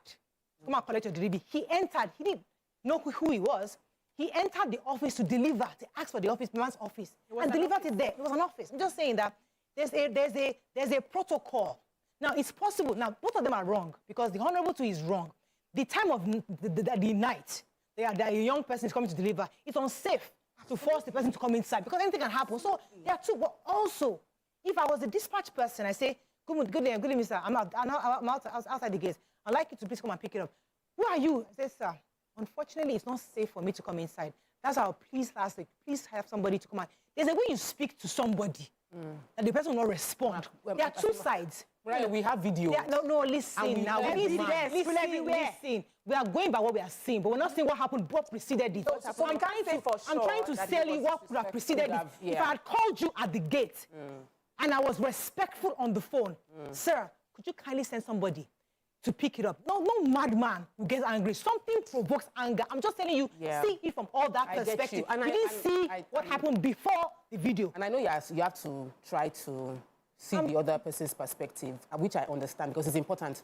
Come and collect your delivery. He entered. He didn't know who he was. He entered the office to deliver, to ask for the man's office, and delivered it there. It was an office. I'm just saying that there's a protocol. Now, it's possible. Now, both of them are wrong, because the honorable two is wrong. the time of the night, a young person is coming to deliver, it's unsafe to force the person to come inside because anything can happen. So there are two. But also, if I was a dispatch person, I say, good evening, sir. I'm outside the gate. I'd like you to please come and pick it up. Who are you? I say, sir, unfortunately, it's not safe for me to come inside. That's how please have somebody to come out. There's a way you speak to somebody and the person will not respond. There are two sides. Right, we have video. No, listen now. Listen. We are going by what we are seeing, but we're not seeing what happened, what preceded it. So I'm trying to tell you what could have preceded it. If I had called you at the gate and I was respectful on the phone, sir, could you kindly send somebody to pick it up? No madman who gets angry. Something provokes anger. I'm just telling you, see it from all that perspective. You didn't see what happened before the video. And I know you have to try to see the other person's perspective, which I understand because it's important.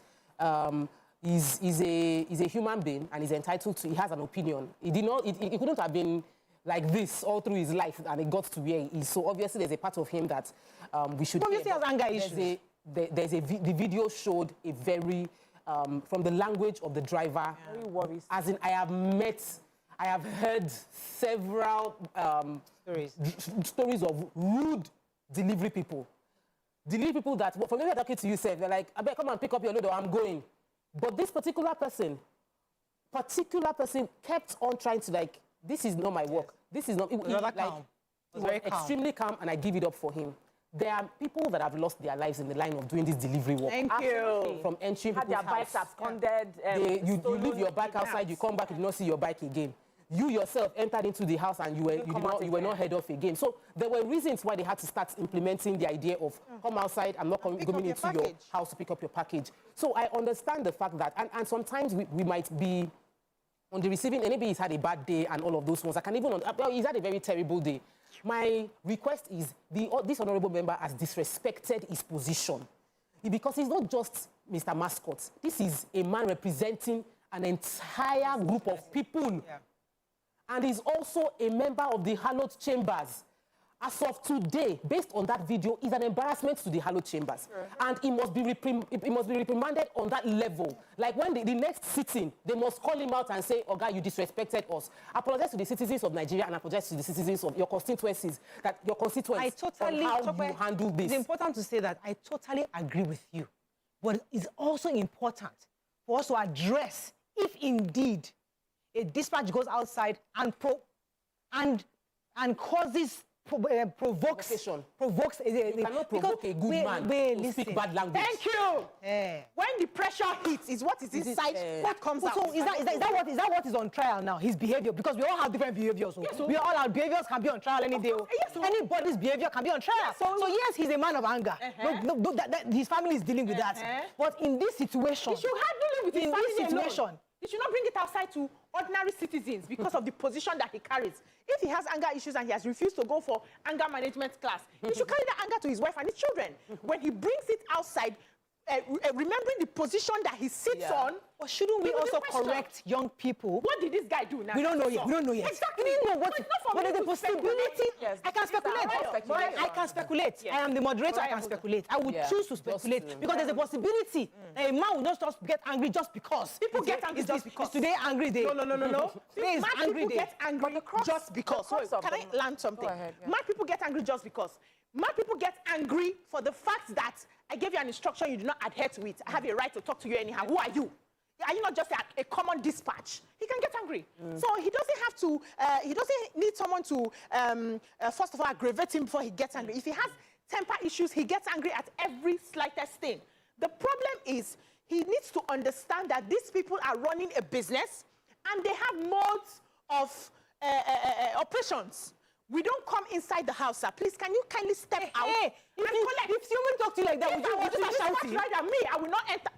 He's a human being and he's entitled to, he has an opinion. He couldn't have been like this all through his life and it got to where he is. So obviously there's a part of him that we should... Obviously has anger issues. The video showed a very, from the language of the driver, as in I have heard several stories of rude delivery people. Delivery people that, from maybe talking to you, say, they're like, I better come and pick up your load or I'm going. But this particular person kept on trying to like, this is not my work. This is not, he was extremely calm and I give it up for him. There are people that have lost their lives in the line of doing this delivery work. Thank you. From entering people's their bikes absconded. You leave your bike outside, you come back, you do not see your bike again. You yourself entered into the house and you were not head off again. So there were reasons why they had to start implementing the idea of come outside, I'm not going into your house to pick up your package. So I understand the fact that, and sometimes we might be on the receiving end, maybe he's had a bad day and all of those ones. I can even, he's had a very terrible day. My request is this honorable member has disrespected his position because he's not just Mr. Mascot. This is a man representing an entire group of people. Yeah. And he's also a member of the hallowed chambers. As of today, based on that video, is an embarrassment to the hallowed chambers. Sure. And he must be reprimanded on that level. Like when the next sitting, they must call him out and say, oh God, you disrespected us. Apologize to the citizens of Nigeria and apologize to the citizens of your constituencies, that your constituents, on how you handle this. It's important to say that I totally agree with you. But it's also important for us to address if indeed a dispatch goes outside and causes provokes. You cannot provoke a good man to speak bad language. Thank you. When the pressure hits, is what is inside what comes out. So is that what is on trial now? His behavior, because we all have different behaviors. So. Yes, so. We all our behaviors can be on trial any day. Yes, so. Anybody's behavior can be on trial. Yes, so yes, he's a man of anger. His family is dealing with that. But in this situation, he should handle it with his family alone. He should not bring it outside to ordinary citizens because of the position that he carries. If he has anger issues and he has refused to go for anger management class, he should carry that anger to his wife and his children. When he brings it outside, remembering the position that he sits on. But shouldn't we also correct young people? What did this guy do now? We don't know yet. We don't know yet. Exactly. What is the possibility? Yes, I can speculate. I can speculate. Yes. I am the moderator. I can speculate. I would choose to speculate because there's a possibility that a man will not just get angry just because. People get angry just because. It's today angry day. No. Today is angry day. Get angry just because. Can I learn something? Mad people get angry just because. Mad people get angry for the fact that I gave you an instruction you do not adhere to it. I have a right to talk to you anyhow. Who are you? Are you not just a common dispatch? He can get angry. So he doesn't have to, he doesn't need someone to, first of all, aggravate him before he gets angry. If he has temper issues, he gets angry at every slightest thing. The problem is he needs to understand that these people are running a business and they have modes of operations. We don't come inside the house, sir. Please, can you kindly step out? If someone talk to you like that, would you start shouting? Right at me, I will not enter.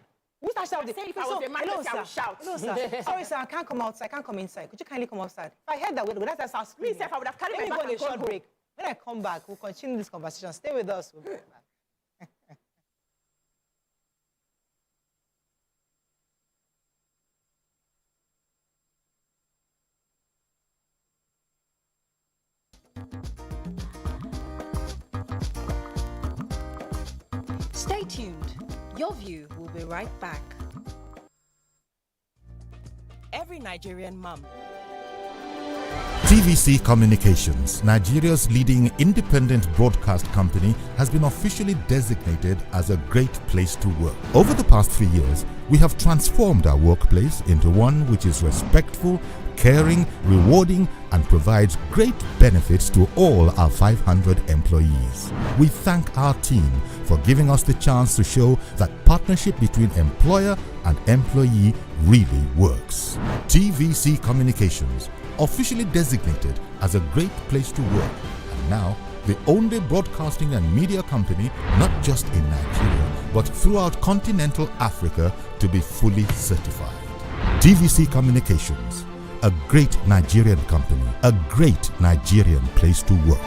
Who start shouting? If I was a man, I would shout. No, sir. Sorry, sir, I can't come outside. I can't come inside. Could you kindly come outside? If I heard that, would that start screaming? Me, sir, I would have carried my back and short break. When I come back, we'll continue this conversation. Stay with us. We'll be right back. Stay tuned. Your View will be right back. every Nigerian mom. TVC Communications, Nigeria's leading independent broadcast company, has been officially designated as a great place to work. Over the past 3 years, we have transformed our workplace into one which is respectful, caring, rewarding, and provides great benefits to all our 500 employees. We thank our team for giving us the chance to show that partnership between employer and employee really works. TVC Communications, officially designated as a great place to work, and now the only broadcasting and media company not just in Nigeria but throughout continental Africa to be fully certified. TVC Communications, a great Nigerian company, a great Nigerian place to work.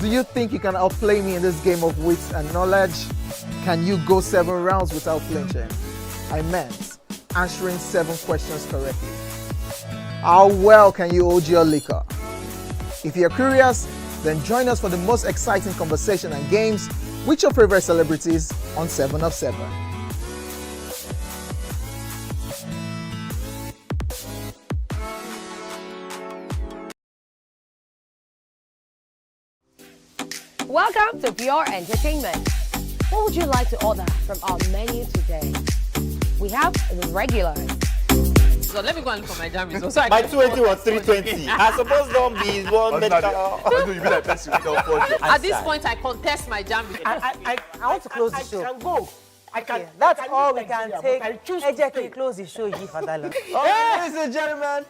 Do you think you can outplay me in this game of wits and knowledge? Can you go 7 rounds without flinching? I meant answering 7 questions correctly. How well can you hold your liquor? If you're curious, then join us for the most exciting conversation and games with your favorite celebrities on 7 of 7. Welcome to Pure Entertainment. What would you like to order from our menu today? We have the regulars. So let me go and look for my jammies. My 280 was 320. I suppose don't be one medical. At this point, I contest my jammies. I want to close the show. I can go. I can. That's I can all leave we can Nigeria, take. but I choose to Ejek, stay. can close the show, Father. Ladies and gentlemen,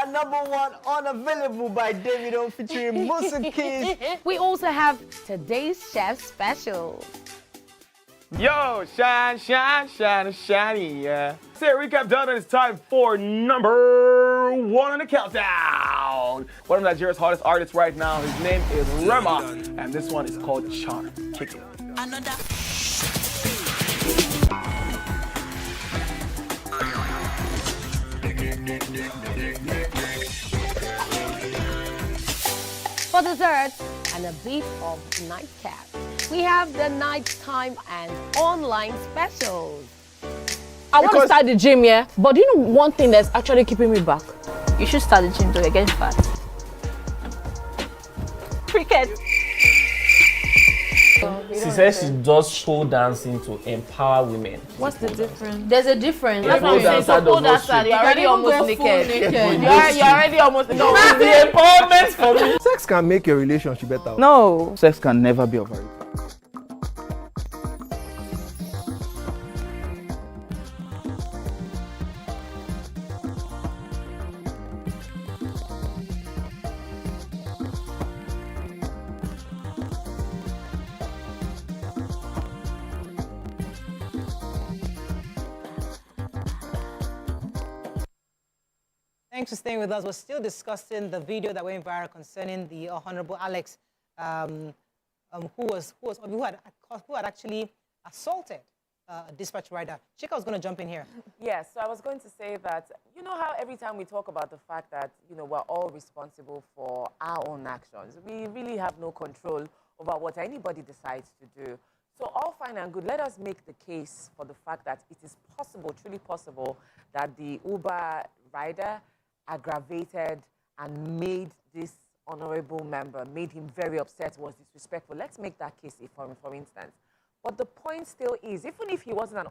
number 1 unavailable by Davido featuring Musa Keys. We also have today's chef special. Yo, shine, shine, shine, shiny, yeah. Say recap done, and it's time for number 1 on the countdown. One of Nigeria's hottest artists right now, his name is Rema, and this one is called Charm. Kick it. Another. For dessert and a bit of nightcap, we have the nighttime and online specials. I want to start the gym, yeah? But do you know one thing that's actually keeping me back? You should start the gym, though. You're getting fat. Cricket. She says she does pole dancing to empower women. What's the difference? There's a difference. Yeah, That's what I'm saying. So pole dancer, you're already almost naked. You're already almost naked. No, it's the empowerment for me. Sex can make your relationship better. No, sex can never be over it. Thanks for staying with us. We're still discussing the video that went viral concerning the Honorable Alex, who had actually assaulted a dispatch rider. Chika was going to jump in here. Yes, so I was going to say that, you know how every time we talk about the fact that, you know, we're all responsible for our own actions. We really have no control over what anybody decides to do. So all fine and good. Let us make the case for the fact that it is possible, truly possible, that the Uber rider aggravated and made this honorable member, made him very upset, was disrespectful. Let's make that case for instance. But the point still is, even if he wasn't an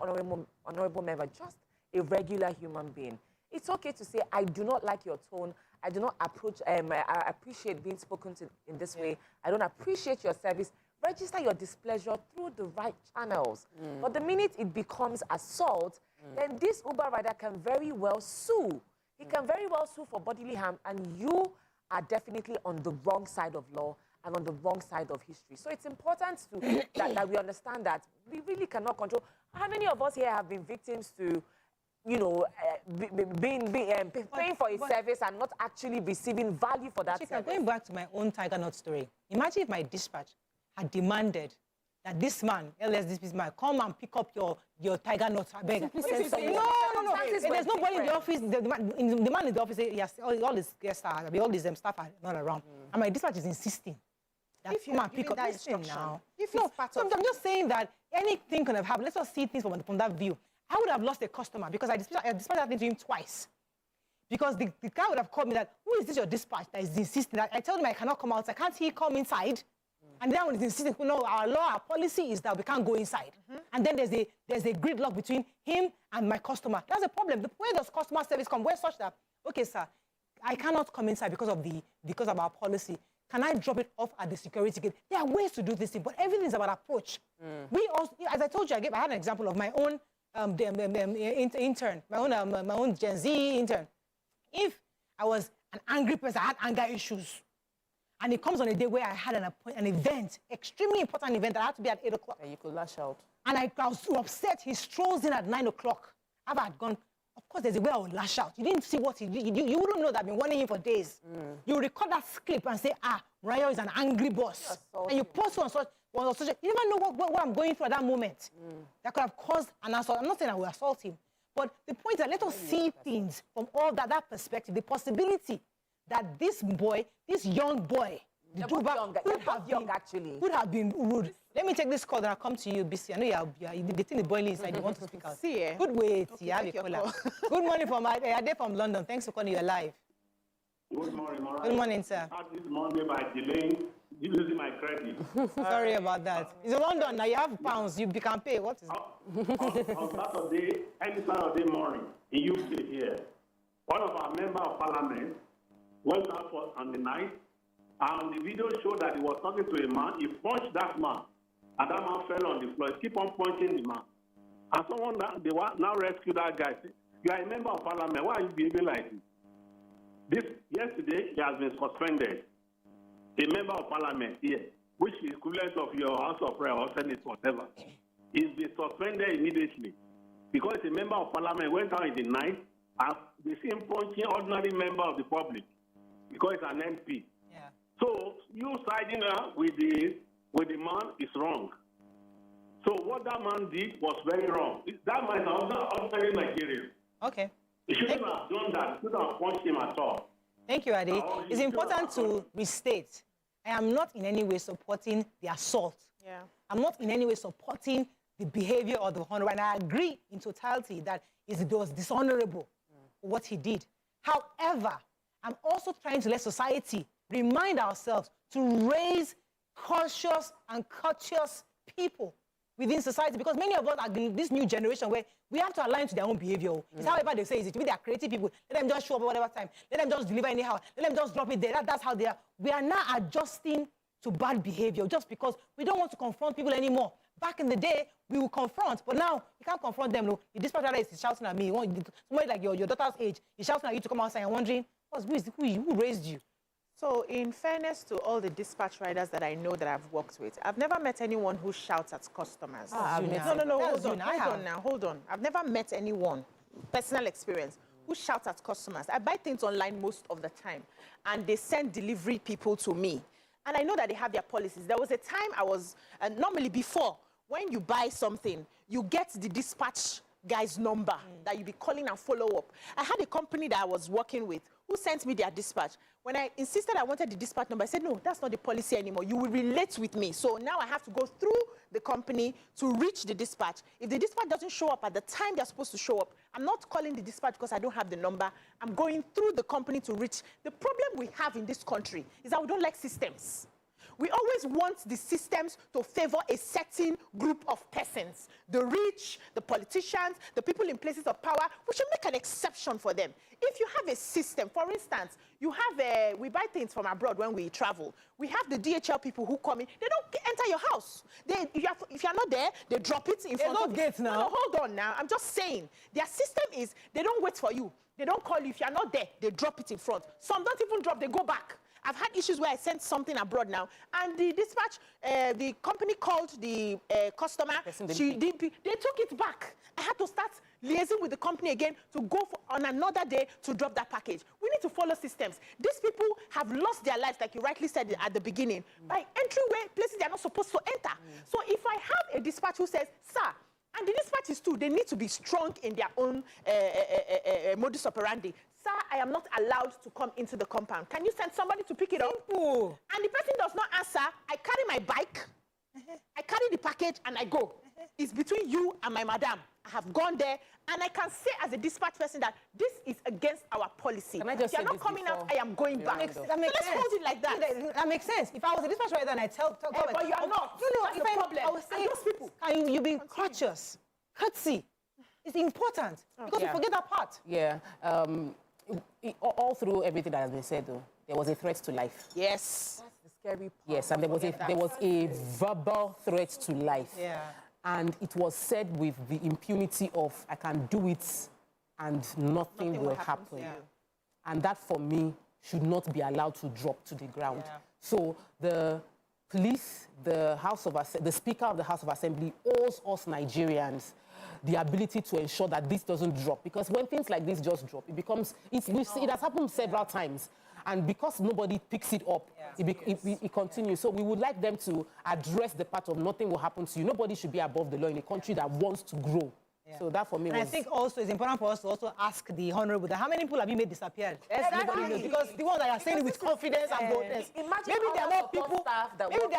honorable member, just a regular human being, it's okay to say, I do not like your tone. I do not I appreciate being spoken to in this way. I don't appreciate your service. Register your displeasure through the right channels. But the minute it becomes assault, then this Uber rider can very well sue. He can very well sue for bodily harm, and you are definitely on the wrong side of law and on the wrong side of history. So it's important to that we understand that we really cannot control. How many of us here have been victims to, you know, paying for a service and not actually receiving value for that service? Going back to my own Tiger Nut story, imagine if my dispatch had demanded that this man, this man, come and pick up your Tiger Nut. I beg. No. There's nobody in the office. The man in the office, he has all his guests are, all his staff are not around. And my dispatch is insisting that if you come and pick up that instruction now. I'm just saying that anything could have happened. Let's just see things from that view. I would have lost a customer because I dispatched that thing to him twice. Because the guy would have called me that, who is this your dispatch that is insisting that I told him I cannot come outside. Can't he come inside? And then when he's insisting, no, our law, our policy is that we can't go inside. And then there's a gridlock between him and my customer. That's a problem. Where does customer service come? Where such that, okay, sir, I cannot come inside because of our policy. Can I drop it off at the security gate? There are ways to do this thing, but everything is about approach. We also, as I told you, I had an example of my own intern, my own Gen Z intern. If I was an angry person, I had anger issues, and it comes on a day where I had an event, extremely important event that I had to be at 8 o'clock. And you could lash out. And I was so upset. He strolls in at 9 o'clock. After I'd gone, of course, there's a way I would lash out. You didn't see what he did. You wouldn't know that I've been warning him for days. You record that clip and say, Rayo is an angry boss. And you post it on social. You never know what I'm going through at that moment. That could have caused an assault. I'm not saying I will assault him. But the point is that let us see things from all that perspective. The possibility that this young boy, could have been rude. Let me take this call and I'll come to you, BC. I know the thing is boiling inside. You want to speak out. Good wait. Okay, yeah, good morning from Ade from London. Thanks for calling. You're live. Good morning, Mariah. Good morning, sir. Start this Monday by delaying using my credit. Sorry about that. It's in London now. You have pounds. You can pay. What is it? On Saturday, any Saturday morning in UK here, one of our members of parliament went out on the night, and the video showed that he was talking to a man. He punched that man, and that man fell on the floor. He keep on punching the man. And someone now rescued that guy. You are a member of parliament. Why are you behaving like this? Yesterday, he has been suspended. A member of parliament here, which is equivalent of your House of Prayer or Senate, whatever, he's been suspended immediately because a member of parliament went out in the night and they see him punching ordinary member of the public because it's an MP. Yeah. So you siding with the man is wrong. So what that man did was very wrong. That man is not ordinary Nigerian. Okay. He shouldn't have done that. He shouldn't have punched him at all. Thank you, Adi. It's important to restate. I am not in any way supporting the assault. Yeah. I'm not in any way supporting the behavior of the honor, and I agree in totality that it was dishonorable what he did. However, I'm also trying to let society remind ourselves to raise cautious and courteous people within society, because many of us are in this new generation where we have to align to their own behavior. It's however they say it. They are creative people. Let them just show up at whatever time. Let them just deliver anyhow. Let them just drop it there. That's how they are. We are now adjusting to bad behavior just because we don't want to confront people anymore. Back in the day, we will confront, but now you can't confront them. No, the dispatcher is shouting at me. Somebody like your daughter's age is shouting at you to come outside and wondering, who raised you? So in fairness to all the dispatch riders that I know that I've worked with, I've never met anyone who shouts at customers. Hold on. I've never met anyone, personal experience, who shouts at customers. I buy things online most of the time, and they send delivery people to me. And I know that they have their policies. There was a time I was, normally before, when you buy something, you get the dispatch guy's number that you be calling and follow up. I had a company that I was working with who sent me their dispatch. When I insisted I wanted the dispatch number, I said, no, that's not the policy anymore. You will relate with me. So now I have to go through the company to reach the dispatch. If the dispatch doesn't show up at the time they're supposed to show up, I'm not calling the dispatch because I don't have the number. I'm going through the company to reach. The problem we have in this country is that we don't like systems. We always want the systems to favor a certain group of persons. The rich, the politicians, the people in places of power. We should make an exception for them. If you have a system, for instance, you have we buy things from abroad when we travel. We have the DHL people who come in. They don't enter your house. If you're not there, they drop it in front of you. Gates now. No, hold on now. I'm just saying. Their system is they don't wait for you. They don't call you. If you're not there, they drop it in front. Some don't even drop. They go back. I've had issues where I sent something abroad now, and the dispatch, the company called the customer. They took it back. I had to start liaising with the company again to go on another day to drop that package. We need to follow systems. These people have lost their lives, like you rightly said at the beginning, by entryway places they are not supposed to enter. So if I have a dispatch who says, sir, and the dispatches too, they need to be strong in their own modus operandi. Sir, I am not allowed to come into the compound. Can you send somebody to pick it up? And the person does not answer. I carry my bike, I carry the package, and I go. It's between you and my madam. I have gone there, and I can say as a dispatch person that this is against our policy. If you're not coming out, I am going back. That makes let's sense. hold it like that. That makes sense. If I was a dispatch rider and I tell but you are not. No, That's the problem. I would say, those people. you be courteous. Courtesy is important because we forget that part. Yeah. All through everything that has been said, though, there was a threat to life. Yes. That's the scary part. Yes, and there was a verbal threat to life. Yeah. And it was said with the impunity of, I can do it and nothing will happen. Yeah. And that, for me, should not be allowed to drop to the ground. Yeah. So the police, the Speaker of the House of Assembly owes us Nigerians the ability to ensure that this doesn't drop. Because when things like this just drop, it has happened several times. And because nobody picks it up, it continues. So we would like them to address the part of nothing will happen to you. Nobody should be above the law in a country that wants to grow. Yeah. So that for me I think also it's important for us to also ask the Honorable that how many people have you made disappear? Nobody knows, because the ones that are saying it with confidence and boldness. Maybe there are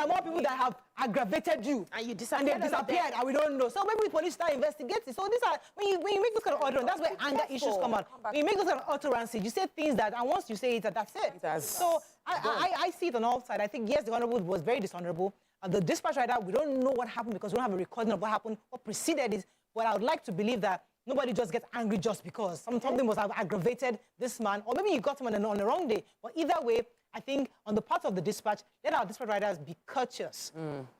more people that have aggravated you and they've disappeared and we don't know. So maybe the police start investigating. So these are when you make those kind of utterances, that's where anger issues come out. When you make those kind of utterances, you say things that, and once you say it, that's it. So I see it on all sides. I think yes, the Honorable was very dishonorable. The dispatch rider, we don't know what happened because we don't have a recording of what happened, what preceded it. But I would like to believe that nobody just gets angry just because something must have aggravated this man, or maybe you got him on the wrong day. But either way, I think on the part of the dispatch, let our dispatch riders be courteous.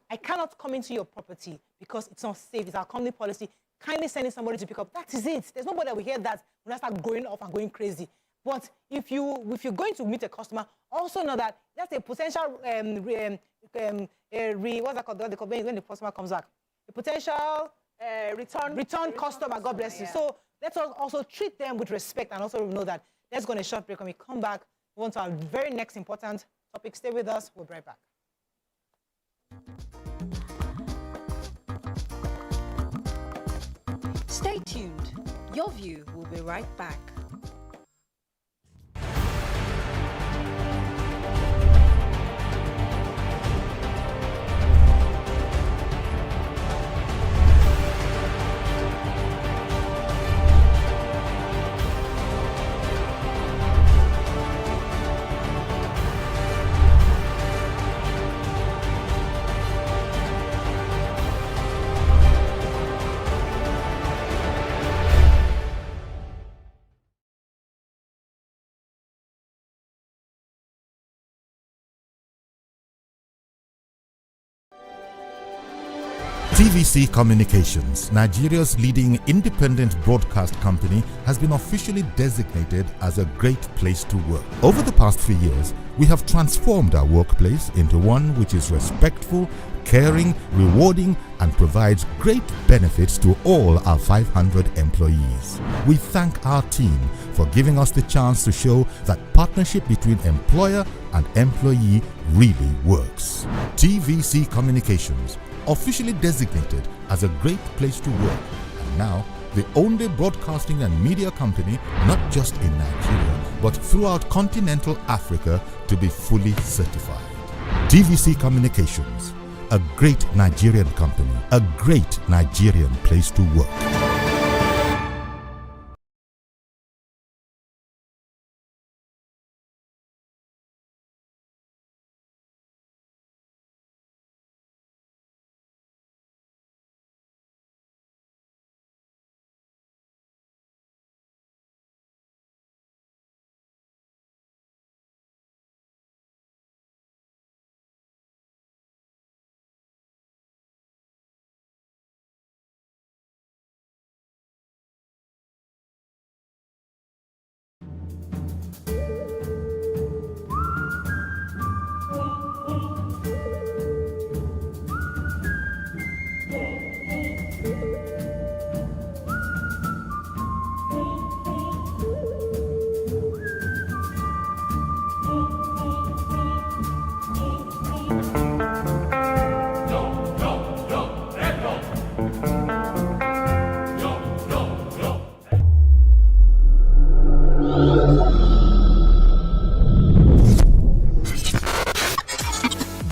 I cannot come into your property because it's not safe. It's our company policy. Kindly sending somebody to pick up. That is it. There's nobody that will hear that when I start going off and going crazy. But if you're going to meet a customer, also know that that's a potential what's that called? When the customer comes back, a potential return customer. God bless you. So let's also treat them with respect and also know that let's go on a short break. When we come back, we want to our very next important topic. Stay with us. We'll be right back. Stay tuned. Your View will be right back. TVC Communications, Nigeria's leading independent broadcast company, has been officially designated as a great place to work. Over the past few years, we have transformed our workplace into one which is respectful, caring, rewarding, and provides great benefits to all our 500 employees. We thank our team for giving us the chance to show that partnership between employer and employee really works. TVC Communications, officially designated as a great place to work, and now the only broadcasting and media company not just in Nigeria but throughout continental Africa to be fully certified. TVC Communications, a great Nigerian company, a great Nigerian place to work.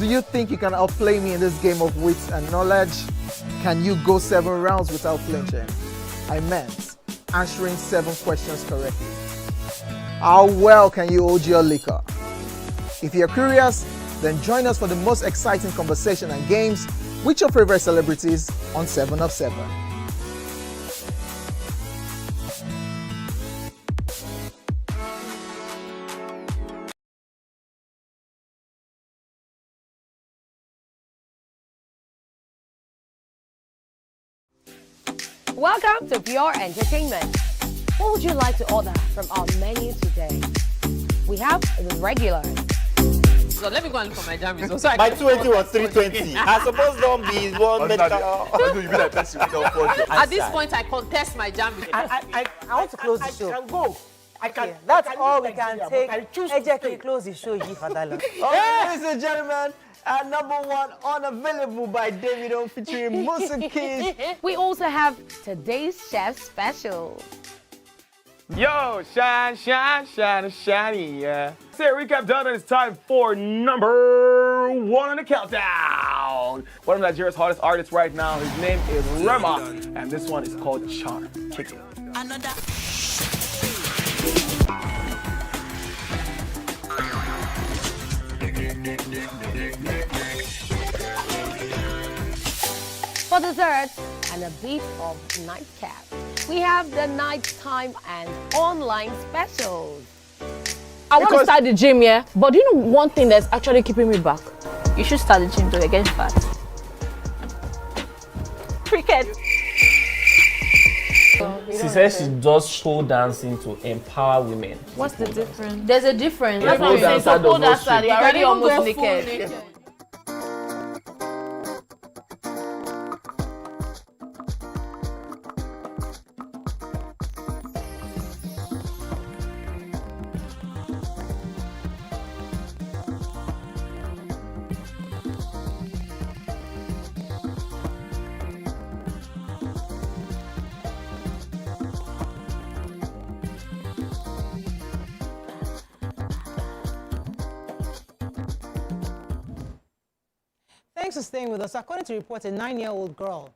you think you can outplay me in this game of wits and knowledge? Can you go 7 rounds without flinching? I meant answering 7 questions correctly. How well can you hold your liquor? If you're curious, then join us for the most exciting conversation and games with your favorite celebrities on 7 of 7. Welcome to Pure Entertainment. What would you like to order from our menu today? We have the regulars. So let me go and look for my jammies. So My 280 was 320. I suppose don't be one medical. At this point, I contest my jammies. I want to close the show. I can go. I can. That's all we can take. Ejeki, close the show, you for that long. Ladies and gentlemen, number 1, Unavailable by Davido featuring Musa Keys. We also have today's chef special. Yo, shine, shine, shine, shiny, yeah. Say recap done, and it's time for number 1 on the countdown. One of Nigeria's hottest artists right now, his name is Rema, and this one is called Charm. Kick it. Another. For dessert and a bit of nightcap, we have the nighttime and online specials. I want to start the gym, yeah? But do you know one thing that's actually keeping me back? You should start the gym to get fat. Cricket. She says she does show dancing to empower women. What's the difference? There's a difference. Yeah, That's what I'm saying. So pole dancer, you're already almost naked. Thanks for staying with us. According to reports, a 9-year-old girl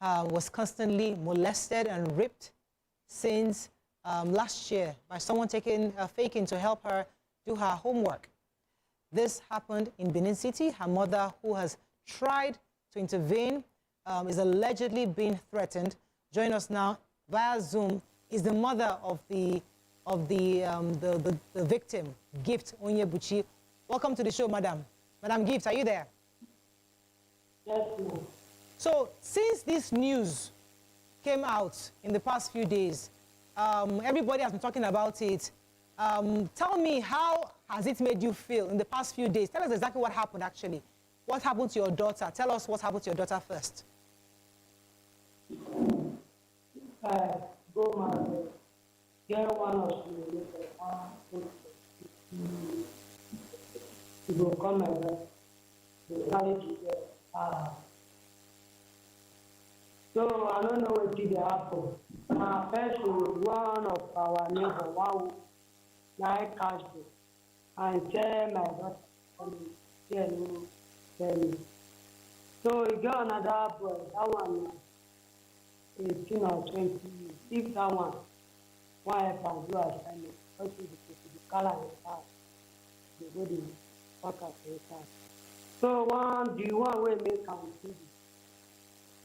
was constantly molested and raped since last year by someone faking to help her do her homework. This happened in Benin City. Her mother, who has tried to intervene, is allegedly being threatened. Join us now via Zoom is the mother of the victim, Gift Onyebuchi. Welcome to the show, madam. Madam Gift, are you there? Yes, ma'am. So, since this news came out in the past few days, everybody has been talking about it. Tell me, how has it made you feel in the past few days? Tell us exactly what happened, actually. What happened to your daughter? Tell us what happened to your daughter first. Go, man. Get one of you will come and so I don't know what did happen. First, one of our neighbors, one night cashed it and tell my daughter, tell me. So we got another boy, that one 18 or 20 years. If that one, why if I do assignment, what is the color of the house? They go to work at the house. So the one we make count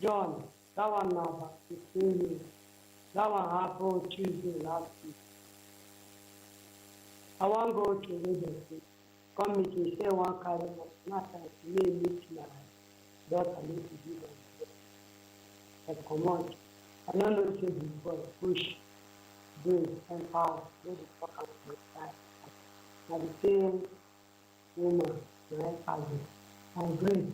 John, that one now about 15 years. That one happened Tuesday last week. I want to go to Lagos. Come meet me, say one carry not time to meet my daughter need to do that. Come on. I don't know if the boy push, do and power, do the fuck out of the side. And the same woman, my cousin. I'm great.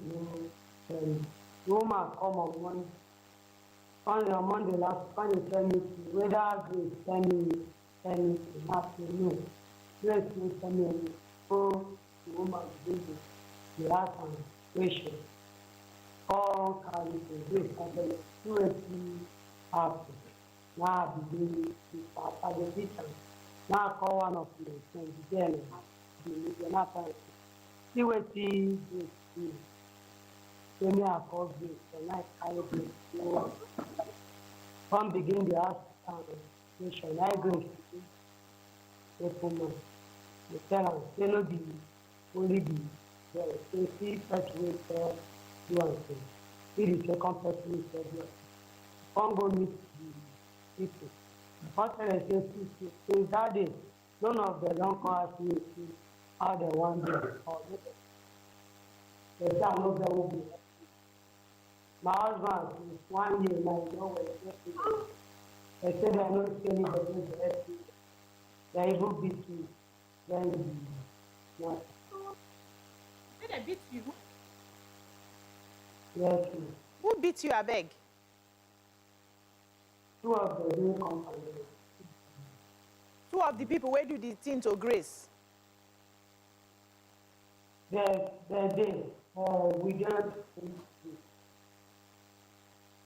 Woman come on Monday. On Monday last, when you tell me whether Grace tell me not to know. Grace will tell me, oh, the woman is busy. The last one, question. All carry to Grace and then 2 after. Now I begin to start at the distance. Now I call one of my friends again. You're not see what he did. Give me a call, and I carry it. Come begin the house nation. I go to the woman. The parents, they know the only the see first way to do one thing. See the second person is to do. Come go meet the people. The first time I say, since that day, none of them don't come ask me how they want to or they say I know they will be. My husband is 1 year now, you know, they say they are not saying that they are they even beat me. Then, yeah. Did they beat you? Yes. Who beat you, I beg? Two of the new companies. Two of the people where do the thing to Grace? They we don't.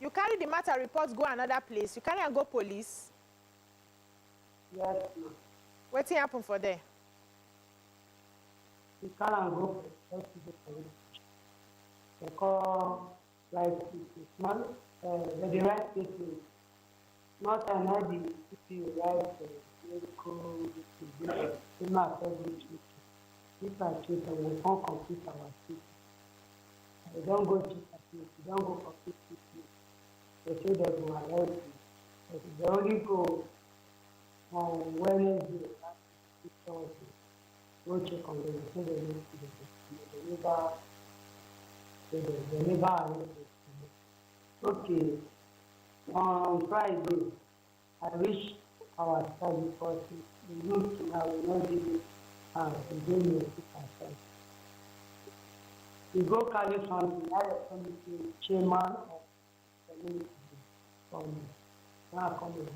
You carry the matter reports, go another place. You carry and go police. Yes, ma'am. What happened for there? You can't go to the police. They call like man, the right statement. Not an ID if you write medical they not every if I treat them, we can't complete our treatment. They don't go to you don't go for 50 people. They say they will arrest you. They only go on Wednesday, go check on them. They say they never arrest you. Okay. On Friday, I wish our study because the youth now will not give it to do me ourselves. We go carry something, I have committee chairman of the community from now coming.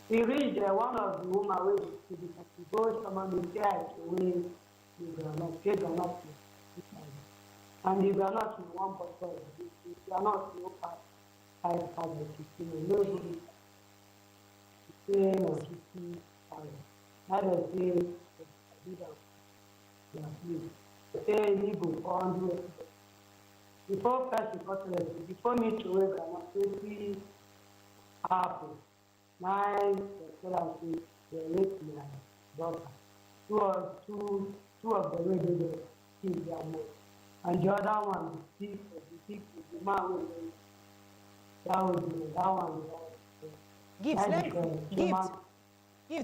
We reached one of the women where we go someone will try to win the granite, pay granite. And if you are not in one bottle, if you are not in 5,000, nobody or 50,000. Now they say, say legal or undo. Before first, before me to work, I'm not 20 apple. 9, they rape my daughter. Two of the way they kill their mother. And the other one, the man will that one. Gift,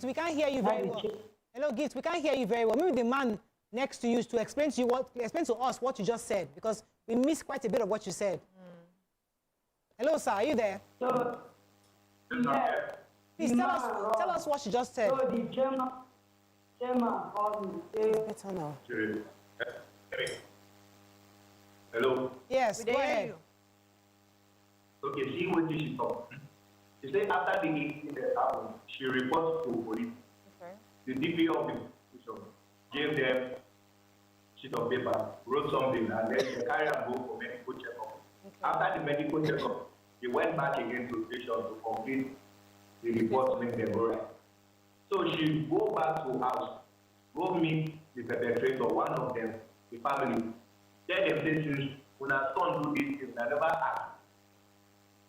we can't hear you very well. Hello, Gift, we can't hear you very well. Maybe the man next to you to explain to us what you just said, because we missed quite a bit of what you said. Hello, sir, are you there? Please tell us what you just said. So the chairman called me. Better now. Hello? Yes, go ahead. Okay, see what she talk. She said after the incident happened, she reports to police. Okay. The DP of the institution gave them sheet of paper, wrote something, and then they carry and go for medical checkup. Okay. After the medical checkup, they went back again to the station to complete the report to make them go right. So she go back to house, go meet the perpetrator, one of them, the family. Tell them this when our son do this thing, I never asked.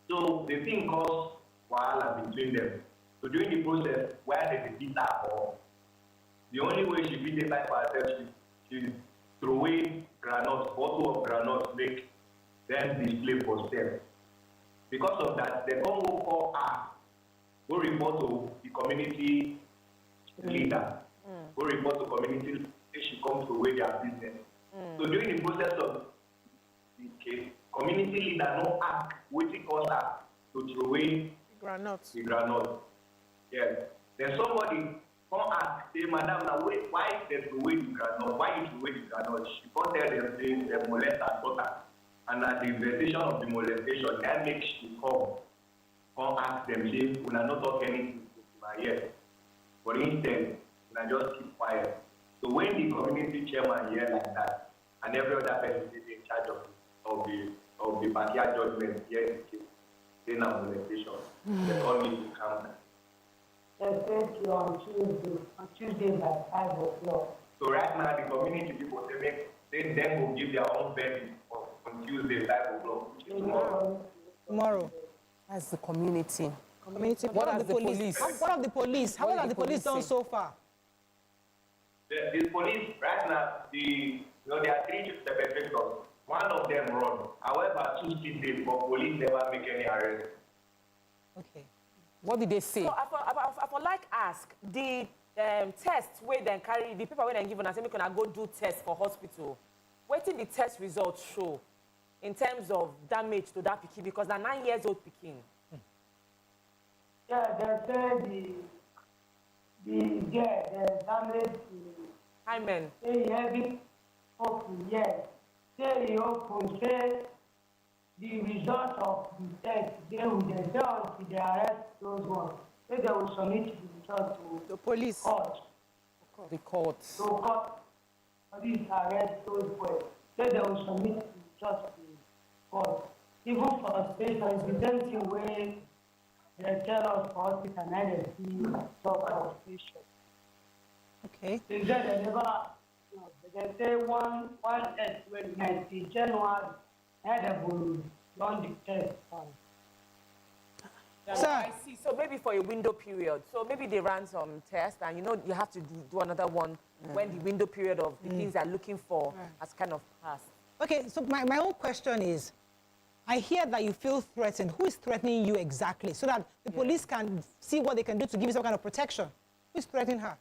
So the thing caused wahala between them. So during the process, where they beat her or the only way she beat it like for herself, she threw away granite, bottle of granite, make them display for sale. Because of that, they don't go call her, go report to the community leader, go report to community leader, she comes to weigh their business. So during the process of the case, community leader no ask waiting cause her to throw away the granite. Yes. Then somebody come ask, say, Madam, now wait, why they throw away the granite? Why you throw away the granite? She come tell them, say, they molest her daughter. And at the invitation of the molestation, that makes she come ask them, say, we are not talking anything to my ear. But instead, we just keep quiet. So when the community chairman hear like that, and every other person is in charge of the backyard judgment here in the case, they now molestation. They all need to calm down. Tuesday on Tuesday by 5 o'clock. So right now, the community people, they then will give their own verdict on Tuesday, 5 o'clock. Tomorrow. That's the community. What of the police? What of the police? How have the police done so far? The police, right now, there are 3 perpetrators. One of them run. However, 2 still there, but police never make any arrest. Okay. What did they say? So I for like ask the test where they carry the paper where they give us, say we can go do test for hospital. What did the test results show in terms of damage to that pikin? Because they're 9 years old pikin. Yeah, they say the damage to hymen. Say heavy open, yes. Say he open, say the result of the test, they will say until they arrest those ones. Say they will submit the result to the police. Court. The court. So court, police arrest those boys. Say they will submit the result to court. Even for station, it's the same thing where they tell us for hospital and they see some kind of patient. Okay. They said they never, they say one test when 19 January, and they will run the test. So I see. So maybe for a window period. So maybe they ran some tests, and you have to do another one when the window period of the things they're looking for has kind of passed. Okay, so my own question is, I hear that you feel threatened. Who is threatening you exactly? So that the police can see what they can do to give you some kind of protection. Who is threatening her?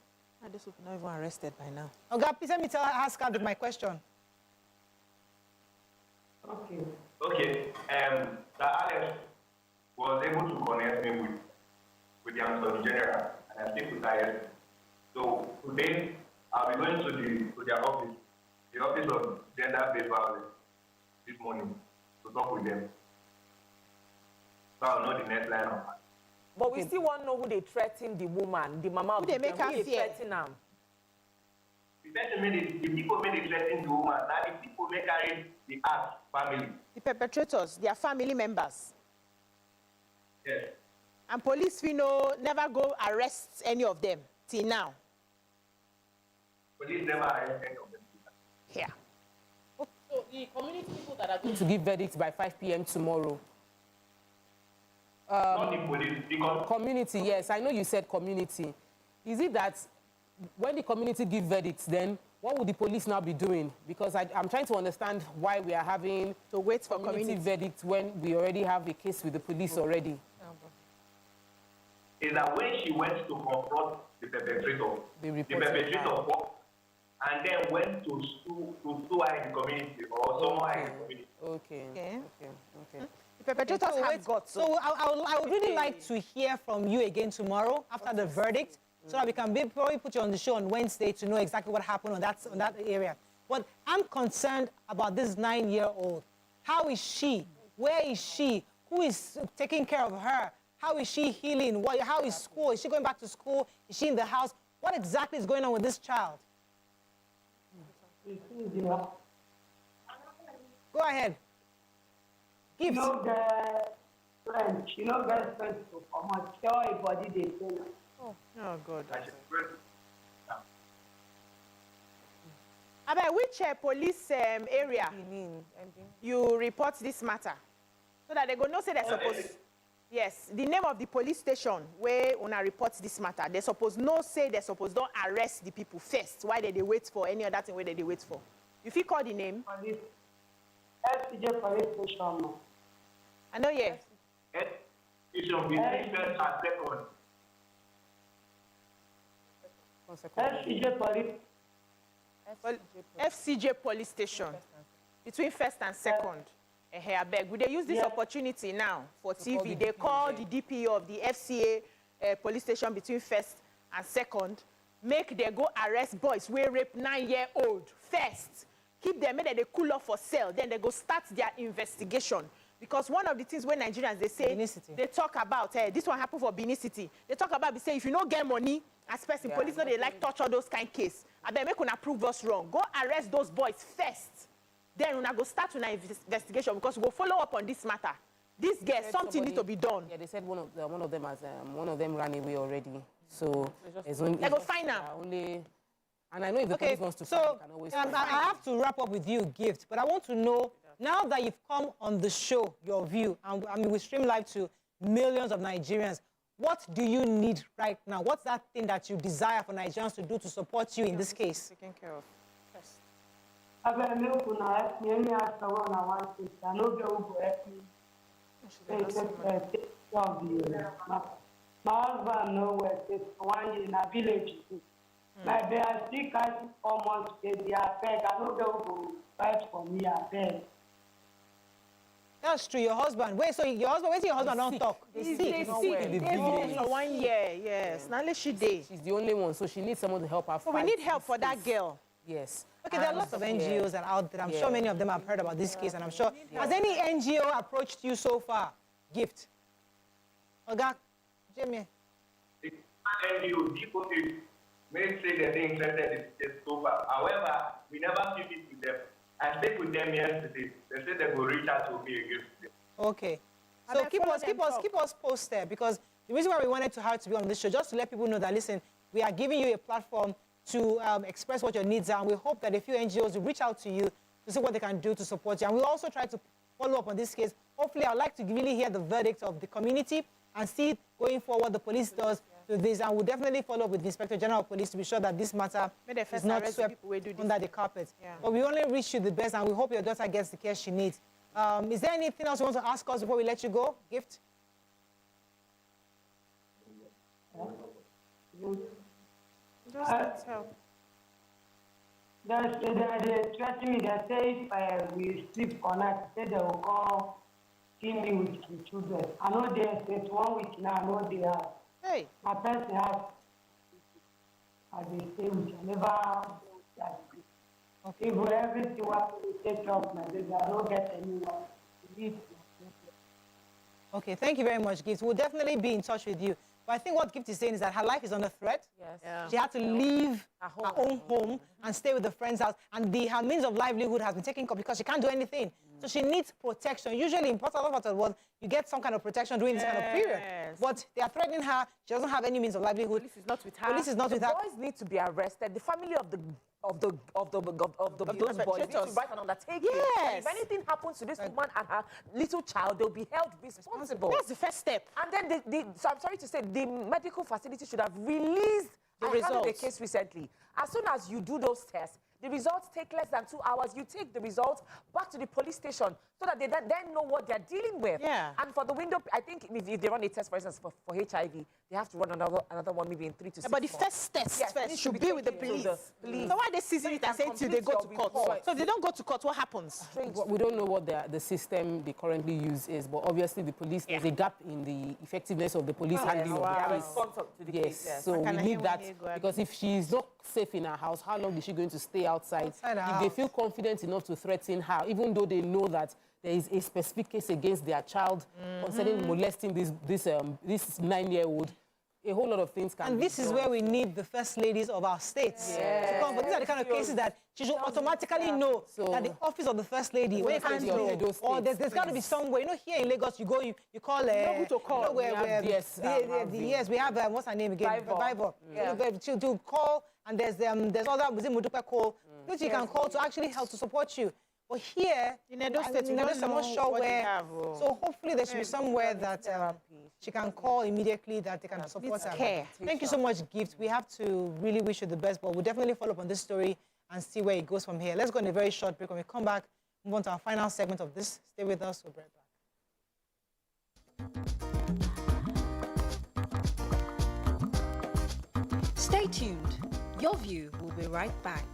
This will not even arrested by now. Okay, please let me ask her my question. Okay. Okay. Alex was able to connect me with the Attorney General, and I speak with her yesterday. So today, I'll be going to their office, the Office of Gender-Based Violence, this morning, to talk with them. So I'll know the next line of. But we still want to know who they threaten the woman, the mama of who they make her fear. threaten The people made it threaten the woman. Now the people make her in the act family. The perpetrators, their family members. Yes. And police, we know, never go arrest any of them till now. Police never arrest any of them. Yeah. So the community people that are going to give verdicts by 5 p.m. tomorrow. Not the police, because community, yes. I know you said community. Is it that when the community give verdicts, then what would the police now be doing? Because I'm trying to understand why we are having to wait for community verdicts when we already have a case with the police already. Is that when she went to confront the perpetrator, the perpetrator fought, and then went to sue her in the community or somewhere in the community. Okay. The perpetrators have got. So I would really like to hear from you again tomorrow after the verdict, so that we can probably put you on the show on Wednesday to know exactly what happened on that area. But I'm concerned about this 9-year-old. How is she? Where is she? Who is taking care of her? How is she healing? How is school? Is she going back to school? Is she in the house? What exactly is going on with this child? Go ahead. You know the French. You know the French to amateur body they say. Oh God. About which police area you report this matter, so that they go know say they're supposed. Yes, the name of the police station where una report this matter. They suppose no say they suppose don't arrest the people first. Why they wait for any other thing where they wait for? If you call the name. Police. FCJ police station. I know, yes. Station between first and second. FCJ police. FCJ police station between first and second. I beg. Would they use this opportunity now for TV? They call the DPO of the FCA police station between first and second. Make they go arrest boys who rape 9-year-old first. Keep them, make they cool off for sale. Then they go start their investigation. Because one of the things when Nigerians, they say, they talk about, this one happened for Benin City. They talk about, they say, if you don't get money, as person, police know they like touch all those kind of cases. And then make una prove us wrong. Go arrest those boys first. Then una go start an investigation because we go follow up on this matter. this girl, something needs to be done. Yeah, they said one of them ran away already. So there's only. They go find her. And I know if the police wants to find, they can always find. I have to wrap up with you, Gift, but I want to know, now that you've come on the show, your view, and I mean, we stream live to millions of Nigerians, what do you need right now? What's that thing that you desire for Nigerians to do to support you in this case? Taken care of. First. I better milk when I help me. Any ask one I want to. I know they will help me. Take care of the my husband nowhere. Take 1 year in a village. My bear still can't 4 months. They are beg. I know they will fight for me. I beg. That's true. Your husband. Wait, so your husband? Where's your husband? Don't talk. He's sick. For 1 year. Yes. Now let she day. She's the only one, so she needs someone to help her. So we need help for that girl. Yes. Okay, there are lots of NGOs that are out there. I'm sure many of them have heard about this case, and I'm sure. Has any NGO approached you so far? Gift. Oga, Jamie. The NGO, GOTV, may say that they're interested in this so far. However, we never speak it with them. I spoke with them yesterday. They said they will reach out to me again. Okay. So keep us posted, because the reason why we wanted her to be on this show, just to let people know that, listen, we are giving you a platform to express what your needs are, and we hope that a few NGOs will reach out to you to see what they can do to support you. And we'll also try to follow up on this case. Hopefully, I'd like to really hear the verdict of the community and see going forward what the police does to this. And we'll definitely follow up with the Inspector General of Police to be sure that this matter is not swept under the carpet. Yeah. But we only wish you the best, and we hope your daughter gets the care she needs. Is there anything else you want to ask us before we let you go, Gift? Just help. They threaten me. They say if we sleep connect, they will call see me with the children. I know there's 1 week now. I know they are. Hey. My person has. As they say, we can never. Okay. If everything was to take care of my baby, I don't get anyone. Okay, thank you very much, Gift. We'll definitely be in touch with you. But I think what Gift is saying is that her life is under threat. Yes. Yeah. She had to leave her own home and stay with a friend's house. And her means of livelihood has been taken because she can't do anything. So she needs protection. Usually in parts of the world, you get some kind of protection during this kind of period. But they are threatening her. She doesn't have any means of livelihood. Police is not with her. Police is not with her. The boys need to be arrested. The family of those boys need to write an undertaking. Yes. If anything happens to this woman and her little child, they'll be held responsible. That's the first step. And then so I'm sorry to say, the medical facility should have released the results. The case recently. As soon as you do those tests, the results take less than 2 hours. You take the results back to the police station so that they then know what they're dealing with. Yeah. And for the window, I think if they run a test, for instance, for HIV, they have to run another one maybe in 3 to 6 But the months. first test Yes, should be with the police. So why they season it and say till they go to court? So if they don't go to court, what happens? We don't know what the system they currently use is, but obviously the police, there's a gap in the effectiveness of the police handling of the case. Yes, so we need that, because if she's not safe in her house, how long is she going to stay outside? If they feel confident enough to threaten her, even though they know that there is a specific case against their child concerning molesting this 9-year-old, a whole lot of things can be And this is where we need the first ladies of our states to come. But these are the kind of cases that she should automatically know that the office of the first lady, when you can't know, or there's got to be somewhere. You know, here in Lagos, you go, you call. You know who to call. You know, yes, we have, what's her name again? Survivor. To call, and there's other, was it Mudupa call, which you can call to actually help to support you. But here, in Edo State, I'm not sure where. So hopefully there should be somewhere that she can call immediately, that they can support her. Thank you so much, Gift. We have to really wish you the best, but we'll definitely follow up on this story and see where it goes from here. Let's go on a very short break. When we come back, move on to our final segment of this. Stay with us. We'll be right back. Stay tuned. Your View will be right back.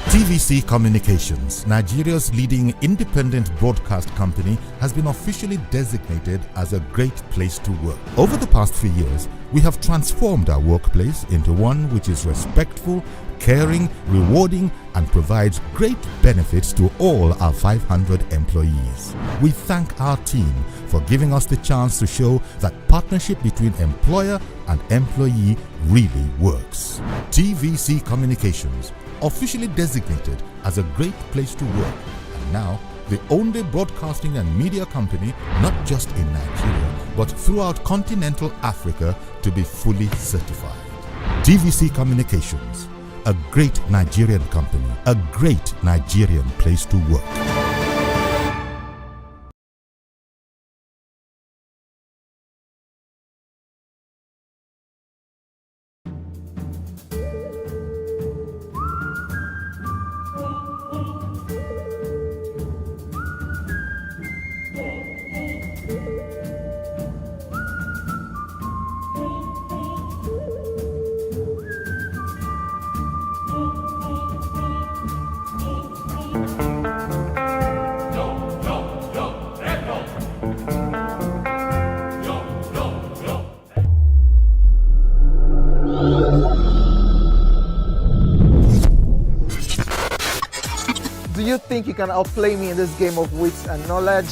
TVC Communications, Nigeria's leading independent broadcast company, has been officially designated as a great place to work. Over the past few years, we have transformed our workplace into one which is respectful, caring, rewarding, and provides great benefits to all our 500 employees. We thank our team for giving us the chance to show that partnership between employer and employee really works. TVC Communications, officially designated as a great place to work, and now the only broadcasting and media company not just in Nigeria but throughout continental Africa to be fully certified. TVC Communications, a great Nigerian company, a great Nigerian place to work. Do you think you can outplay me in this game of wits and knowledge?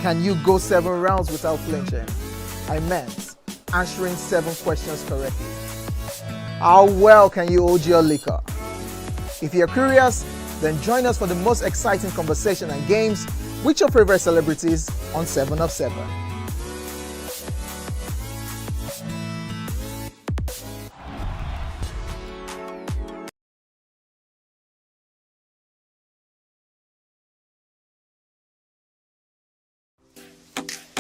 Can you go 7 rounds without flinching? I meant answering 7 questions correctly. How well can you hold your liquor? If you're curious, then join us for the most exciting conversation and games with your favorite celebrities on 7 of 7.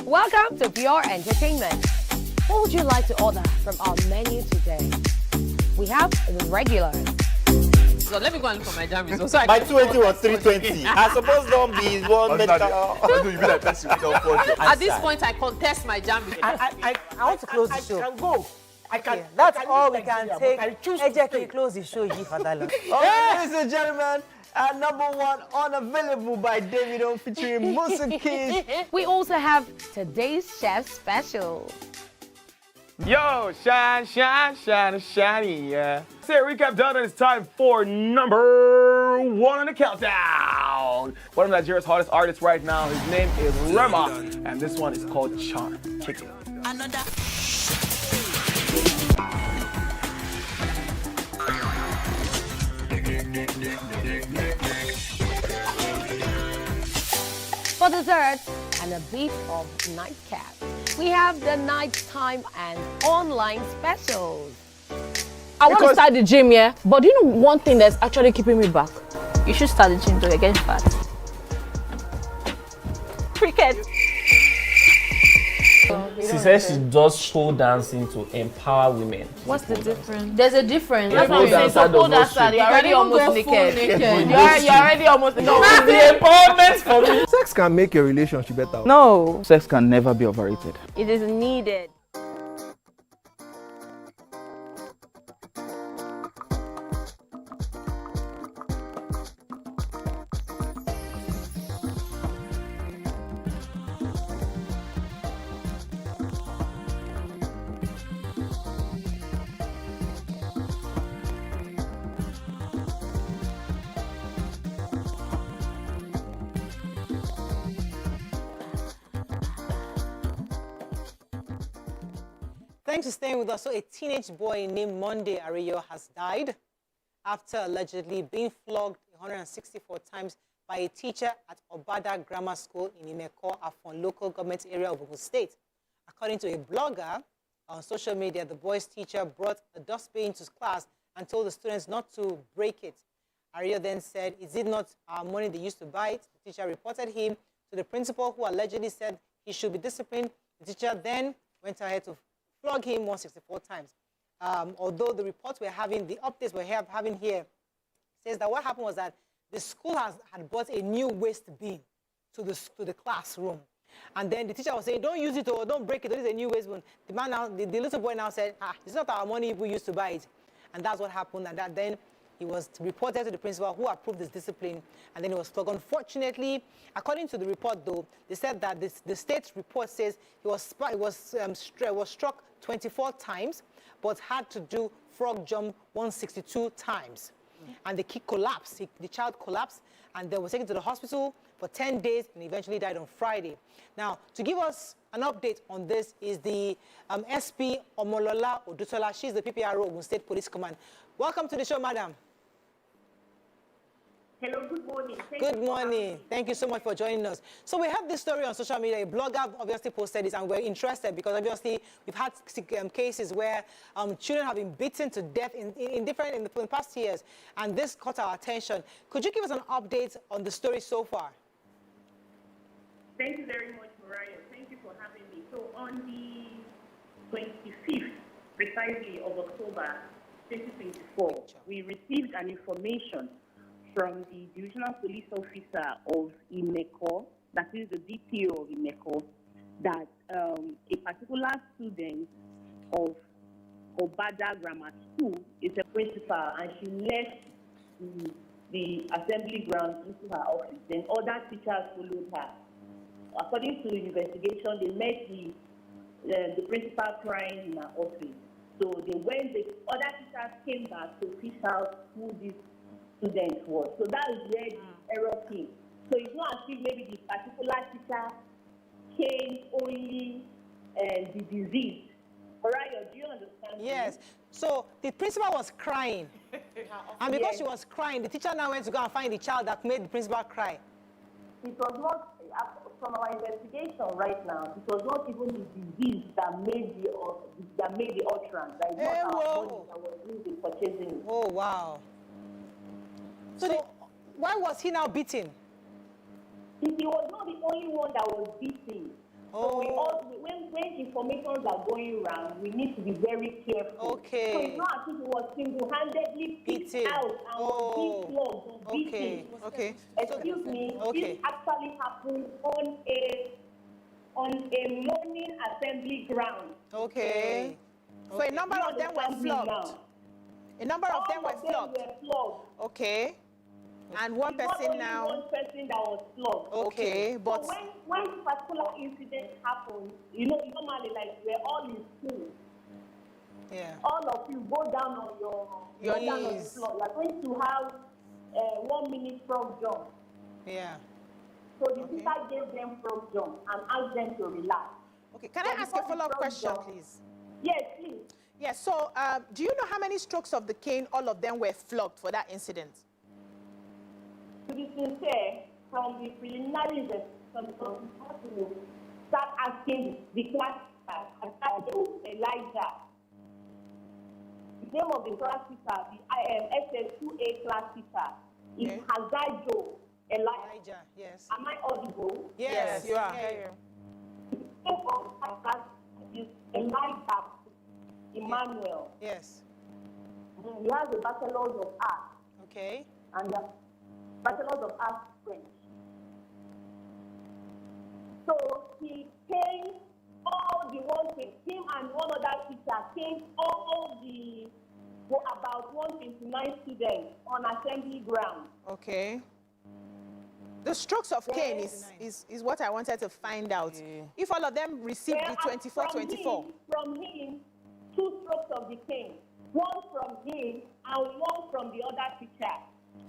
Welcome to Pure Entertainment. What would you like to order from our menu today? We have the regulars. So let me go and look for my jam results. So My 280 was 320. I suppose don't be one better. At this point, I contest my jam results. I want to close the show. I can go. I can. Okay, that's all we can take. I choose to Ejeki, stay. close the show, you for that long. Ladies and gentlemen, number 1 unavailable by Davido featuring Musa Keys. We also have today's chef special. Yo, shine, shine, shine, shiny, yeah. Say recap done, and it's time for number 1 on the countdown. One of Nigeria's hottest artists right now, his name is Rema, and this one is called Charm. Kick it. Another. For dessert and a bit of nightcap, we have the nighttime and online specials. I want to start the gym, yeah? But do you know one thing that's actually keeping me back? You should start the gym though, you're getting fat. Cricket. She says she does show dancing to empower women. What's the difference? There's a difference. That's what I'm saying. So pole dancer, you're already almost naked. You're already almost naked. No, it's the empowerment for me. Sex can make a relationship better. No. Sex can never be overrated. It is needed. Thanks for staying with us. So a teenage boy named Monday Ariyo has died after allegedly being flogged 164 times by a teacher at Obada Grammar School in Imeko, Afon local government area of Ogun State. According to a blogger on social media, the boy's teacher brought a dustbin into class and told the students not to break it. Ariyo then said, "Is it not our money they used to buy it?" The teacher reported him to the principal, who allegedly said he should be disciplined. The teacher then went ahead to flog him 164 times. Although the reports we're having, the updates we're having here, says that what happened was that the school had bought a new waste bin to the classroom. And then the teacher was saying, don't use it or don't break it, this is a new waste bin. The man now, the little boy now said, it's not our money, we used to buy it. And that's what happened. And that then He was reported to the principal who approved his discipline, and then he was flogged. Unfortunately, according to the report, though, they said that the state report says he was struck 24 times, but had to do frog jump 162 times. And the kid collapsed. The child collapsed, and they were taken to the hospital for 10 days and eventually died on Friday. Now, to give us an update on this is the SP Omolola Odutola. She's the PPRO Ogun State Police Command. Welcome to the show, madam. Hello, good morning. Good morning. Thank you so much for joining us. So we have this story on social media. A blogger obviously posted this, and we're interested because obviously we've had cases where children have been beaten to death in the past years, and this caught our attention. Could you give us an update on the story so far? Thank you very much, Mariah. Thank you for having me. So on the 25th, precisely, of October 2024, we received an information from the Divisional Police Officer of Imeko, that is the DPO of Imeko, that a particular student of Obada Grammar School is a principal, and she left the assembly grounds into her office. Then other teachers followed her. According to the investigation, they met the principal crying in her office. So when the other teachers came back to fish out who this student was. So that is where the error came. So it's not as if maybe this particular teacher came only the disease. Alright, do you understand? Yes. So the principal was crying. And because she was crying, the teacher now went to go and find the child that made the principal cry. It was not, from our investigation right now, it was not even the disease that made the utterance. That is not our body that was used in purchasing it. Oh, wow. So why was he now beaten? He was not the only one that was beaten. Oh. So when informations are going around, we need to be very careful. Okay. So it's not as if it was single-handedly picked out and was being flogged or beaten. Okay. Excuse me. This actually happened on a morning assembly ground. Okay. So a number of them were flogged. A number of them were flogged. Okay. And one person now. One person that was flogged. Okay, but so when this particular incident happened, you know, normally like we're all in school. Yeah. All of you go down on your knees. down on the floor. You're going to have 1 minute frog jump. Yeah. So the teacher gave them frog jump and asked them to relax. Okay. Can I ask a follow-up question, please? Yes, please. Yes. So, do you know how many strokes of the cane all of them were flogged for that incident? To be sincere, from the preliminary investigation, we have to start asking the class Elijah. The name of the class teacher, the SS2A class teacher, is Hazajo Elijah. Yes. Am I audible? Yes, you are. The name of that class is Elijah Emmanuel. Yes. He has a Bachelor's of Arts. Okay. And Bachelor's of Arts French. So he came, all the ones with him and one other teacher came about 129 students on assembly ground. Okay. The strokes of cane is what I wanted to find out. Yeah. If all of them received the 24-24. From him, 2 strokes of the cane. 1 from him and 1 from the other teacher.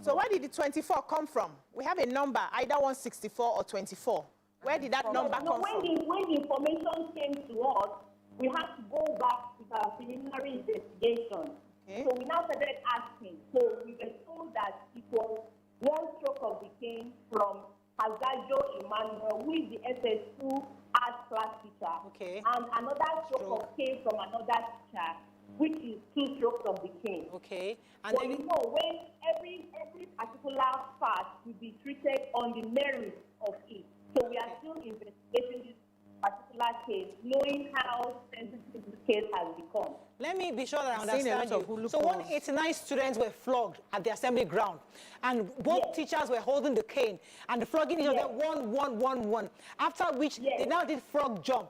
So where did the 24 come from? We have a number, either 164 or 24. Where did that number come from? When the information came to us, we had to go back to our preliminary investigation. Okay. So we now started asking. So we were told that it was 1 stroke of the cane from Hazajo Emmanuel, who is the SS2 art class teacher. Okay. And another stroke of cane from another teacher, which is 2 strokes of the cane. Okay. And then, you know, when every particular part will be treated on the merits of it. So we are still investigating this particular case, knowing how sensitive this case has become. Let me be sure that I understand you. So 189 students were flogged at the assembly ground, and both teachers were holding the cane, and the flogging each of them 1-1-1-1. After which they now did frog jump.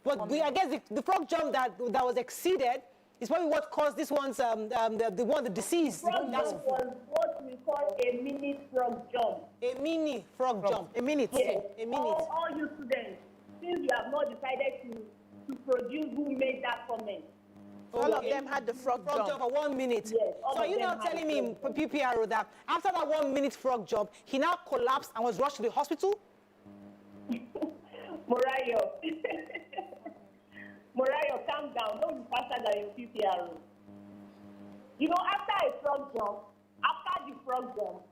But I guess the frog jump that was exceeded, It's probably what caused this one's, the deceased. Frog jump was what we call a mini frog jump. A mini frog jump. A minute. Yes. A minute. All you students, since you have not decided to produce who made that comment. All of them had the frog jump for 1 minute. Yes, so you're now telling me, PPRO, that after that 1 minute frog jump, he now collapsed and was rushed to the hospital? Morayo. Morayo, calm down. Don't be faster than your PPRO. You know, after a frog jump, after the frog jump,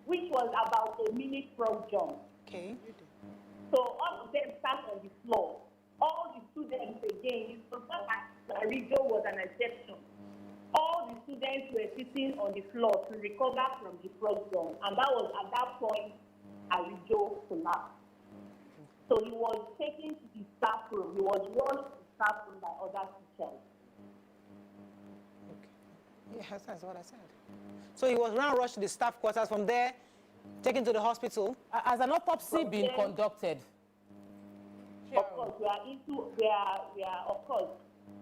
which was about a minute frog jump. Okay. So all of them sat on the floor. All the students, again, it's not that Arijo was an exception. All the students were sitting on the floor to recover from the frog jump. And that was at that point, Arijo collapsed. So he was taken to the staff room. He was rushed to the staff room by other teachers. Okay. Yes, that's what I said. So he was now rushed to the staff quarters. From there, taken to the hospital. Has an autopsy been conducted? Of course, we are of course,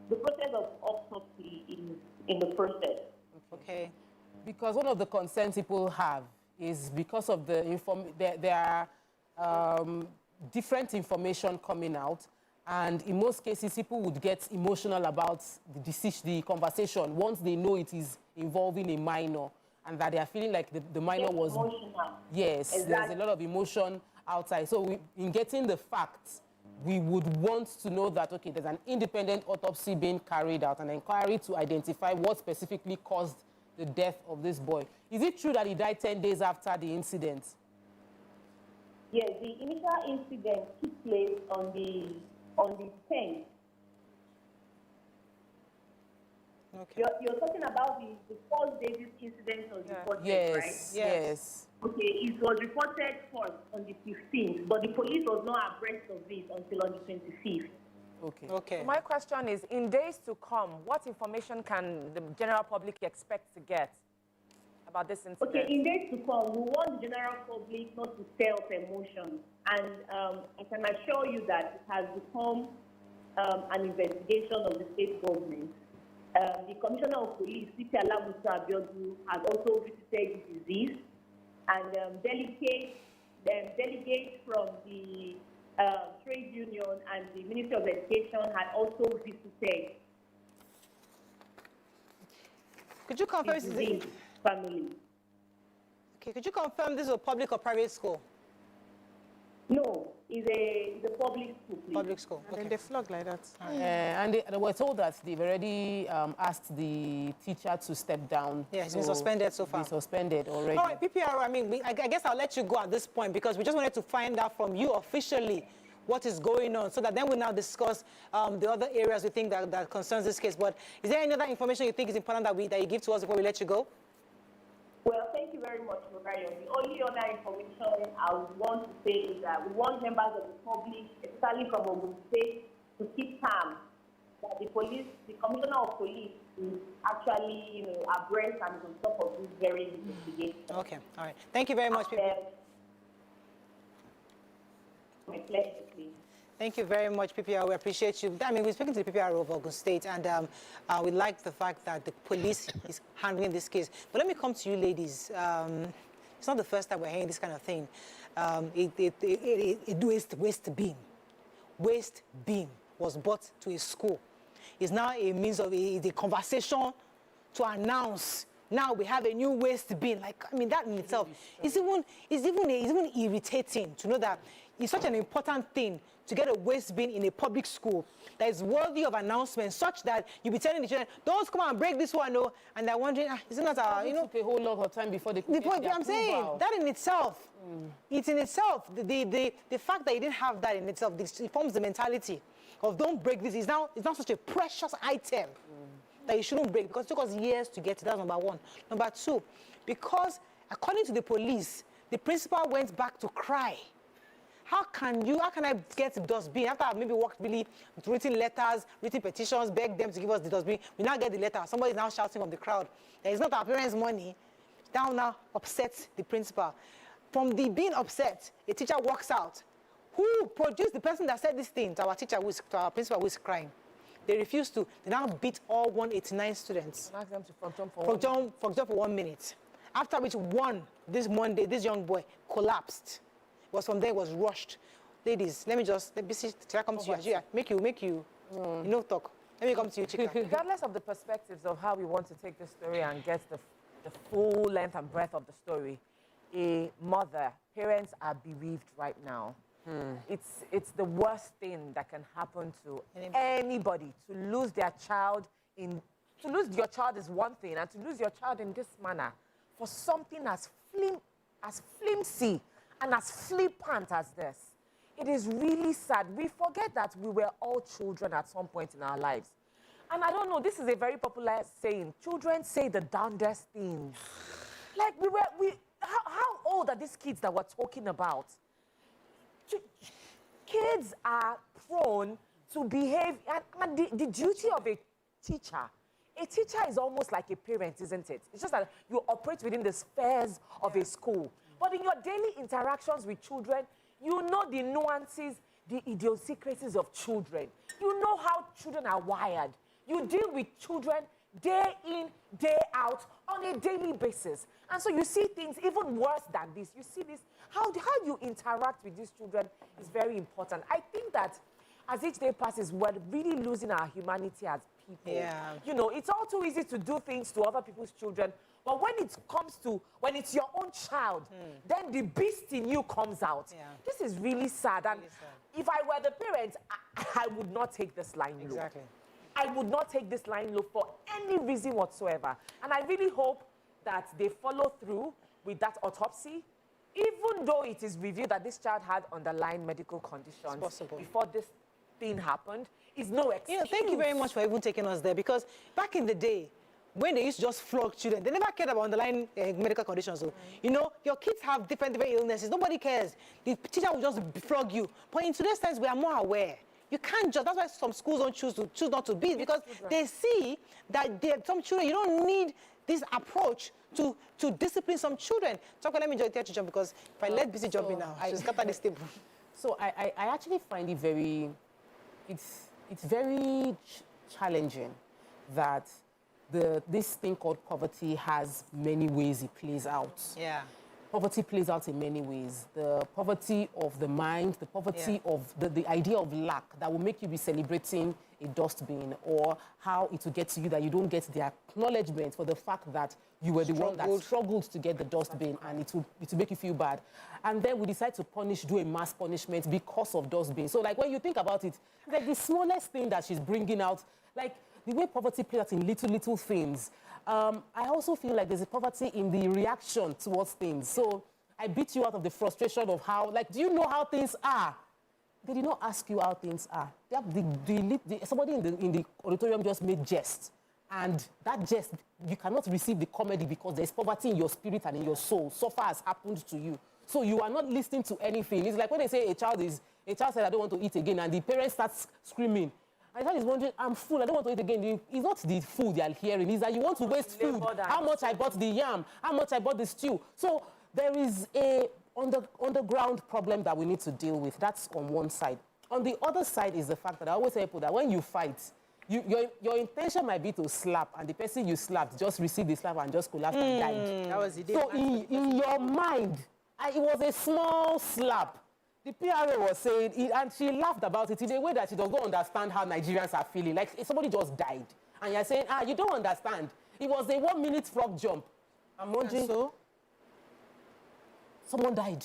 the process of autopsy in the process. Okay. Because one of the concerns people have is because of the there are different information coming out, and in most cases, people would get emotional about the conversation once they know it is involving a minor, and that they are feeling like the minor was emotional. Yes, exactly. There's a lot of emotion outside. So in getting the facts, we would want to know that, okay, there's an independent autopsy being carried out, an inquiry to identify what specifically caused the death of this boy. Is it true that he died 10 days after the incident? Yes, the initial incident took place on the 10th. Okay. You're talking about the first day this incident was reported, yes, right? Yes. Okay, it was reported first on the 15th, but the police was not abreast of it until on the 25th. Okay. Okay. So my question is, in days to come, what information can the general public expect to get about this incident? Okay, in days to come, we want the general public not to sell up emotions. And I can assure you that it has become an investigation of the state government. The Commissioner of Police, CP Alamusa Abiodun, has also visited the disease, and delegates from the trade union and the Ministry of Education had also visited. Could you confirm this is family? Okay, could you confirm this is a public or private school? No, it's a public school. Please. Public school. And then they flog like that. And they were told that they've already asked the teacher to step down. Yeah, he's been suspended so far. He's suspended already. All right, PPR, I mean, I guess I'll let you go at this point because we just wanted to find out from you officially what is going on so that then we'll now discuss the other areas we think that concerns this case. But is there any other information you think is important that you give to us before we let you go? Well, thank you very much, Marion. The only other information I would want to say is that we want members of the public, especially from Ogun State, to keep calm. That the Commissioner of Police is actually, abreast and on top of this very investigation. Okay, all right. Thank you very much, PPR. My pleasure, please. Thank you very much, PPR. We appreciate you. I mean, we're speaking to the PPR of Ogun State, and we like the fact that the police is handling this case. But let me come to you, ladies. It's not the first time we're hearing this kind of thing. Waste beam. Waste beam was brought to a school. It's now a means of the conversation to announce. Now we have a new waste bin. Like, I mean, that in itself is even irritating to know that it's such an important thing to get a waste bin in a public school that is worthy of announcement, such that you'll be telling the children, don't come and break this one, no. And they're wondering, isn't that it took a whole lot of time before they could get the I'm saying, that in itself, it's in itself, the fact that you didn't have that in itself, it forms the mentality of don't break this. It's not such a precious item that you shouldn't break because it took us years to get it. That's number one. Number two, because according to the police, the principal went back to cry. How can I get the dustbin after I've maybe worked really written letters, written petitions, begged them to give us the dustbin? We now get the letter. Somebody's now shouting from the crowd that it's not our parents' money. That now upsets the principal. From the being upset, a teacher walks out. Who produced the person that said this thing to our teacher, to our principal who is crying? They refused to. They now beat all 189 students. And ask them to frog jump for 1 minute. After which this Monday, this young boy collapsed. It was from there, it was rushed. Ladies, let me see, till I come to you. Make you talk. Let me come to you, Chika. Regardless of the perspectives of how we want to take this story and get the full length and breadth of the story, parents are bereaved right now. It's the worst thing that can happen to anybody. To lose their child to lose your child is one thing, and to lose your child in this manner for something as flimsy and as flippant as this. It is really sad. We forget that we were all children at some point in our lives. And I don't know, this is a very popular saying. Children say the darndest things. Like how old are these kids that we're talking about? Kids are prone to behave, and the duty of a teacher is almost like a parent, isn't it? It's just that you operate within the spheres of a school. But in your daily interactions with children, you know the nuances, the idiosyncrasies of children. You know how children are wired. You deal with children day in, day out, on a daily basis. And so you see things even worse than this. You see this, how you interact with these children is very important. I think that as each day passes, we're really losing our humanity as people. Yeah. You know, it's all too easy to do things to other people's children. But when it's your own child, then the beast in you comes out. Yeah. This is really sad. And if I were the parent, I would not take this line low. Exactly. I would not take this line low for any reason whatsoever. And I really hope that they follow through with that autopsy, even though it is revealed that this child had underlying medical conditions before this thing happened. Is no excuse. Yeah, thank you very much for even taking us there, because back in the day, when they used to just flog children, they never cared about underlying medical conditions. So, you know, your kids have different illnesses. Nobody cares. The teacher will just flog you. But in today's times, we are more aware. You can't just, that's why some schools don't choose not to be, because they see that some children, you don't need this approach to discipline some children. Talk, let me just teach you jump, because if I let busy jump in now, she'll scatter this table. So I actually find it very, it's very challenging that this thing called poverty has many ways it plays out. Yeah. Poverty plays out in many ways. The poverty of the mind, the poverty of the idea of lack that will make you be celebrating a dustbin, or how it will get to you that you don't get the acknowledgement for the fact that you were the one that struggled to get the dustbin, and it will make you feel bad. And then we decide to do a mass punishment because of dustbin. So like when you think about it, like the smallest thing that she's bringing out, like the way poverty plays out in little things. I also feel like there's a poverty in the reaction towards things. So I beat you out of the frustration of how, like, do you know how things are? They did not ask you how things are. Somebody in the auditorium just made jest. And that jest, you cannot receive the comedy because there's poverty in your spirit and in your soul. Suffer has happened to you. So you are not listening to anything. It's like when they say a child said, I don't want to eat again, and the parent starts screaming. And the child is wondering, I'm full, I don't want to eat again. It's not the food they are hearing, it's that you want to waste food. How much I bought the yam, how much I bought the stew. So there is a underground problem that we need to deal with. That's on one side. On the other side is the fact that I always tell people that when you fight, your intention might be to slap, and the person you slapped just received the slap and just collapsed and died. That was the day. So in your mind, it was a small slap. The PRA was saying, and she laughed about it in a way that she does not understand how Nigerians are feeling. Like somebody just died. And you're saying, you don't understand. It was a 1 minute frog jump. I'm wondering, someone died.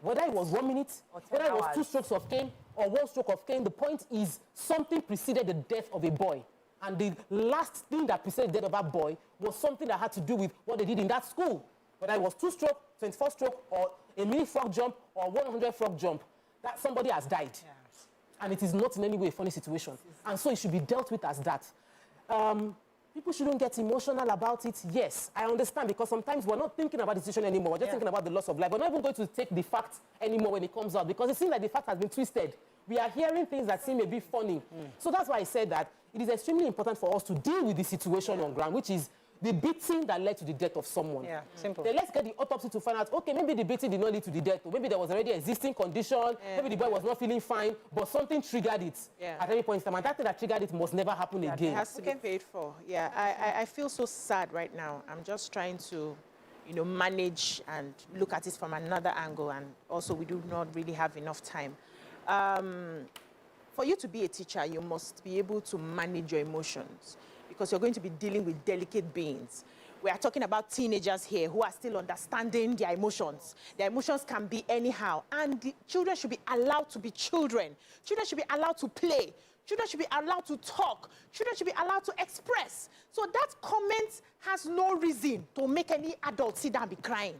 Whether it was 1 minute, whether it was 2 strokes of cane or 1 stroke of cane, the point is something preceded the death of a boy. And the last thing that preceded the death of that boy was something that had to do with what they did in that school. Whether it was 2 stroke, 24 stroke, or a mini frog jump, or 100 frog jump, that somebody has died. Yeah. And it is not in any way a funny situation. And so it should be dealt with as that. People shouldn't get emotional about it. Yes, I understand, because sometimes we're not thinking about the situation anymore. We're just thinking about the loss of life. We're not even going to take the fact anymore when it comes out, because it seems like the fact has been twisted. We are hearing things that seem a bit funny. So that's why I said that it is extremely important for us to deal with the situation on ground, which is the beating that led to the death of someone. Yeah, simple. Then let's get the autopsy to find out, okay, maybe the beating did not lead to the death, or maybe there was already existing condition, maybe the boy was not feeling fine, but something triggered it at any point in time. And that thing that triggered it must never happen again. It has to be paid for. Yeah, I feel so sad right now. I'm just trying to, you know, manage and look at it from another angle, and also we do not really have enough time. For you to be a teacher, you must be able to manage your emotions, because you're going to be dealing with delicate beings. We are talking about teenagers here who are still understanding their emotions. Their emotions can be anyhow. And the children should be allowed to be children. Children should be allowed to play. Children should be allowed to talk. Children should be allowed to express. So that comment has no reason to make any adult sit down and be crying.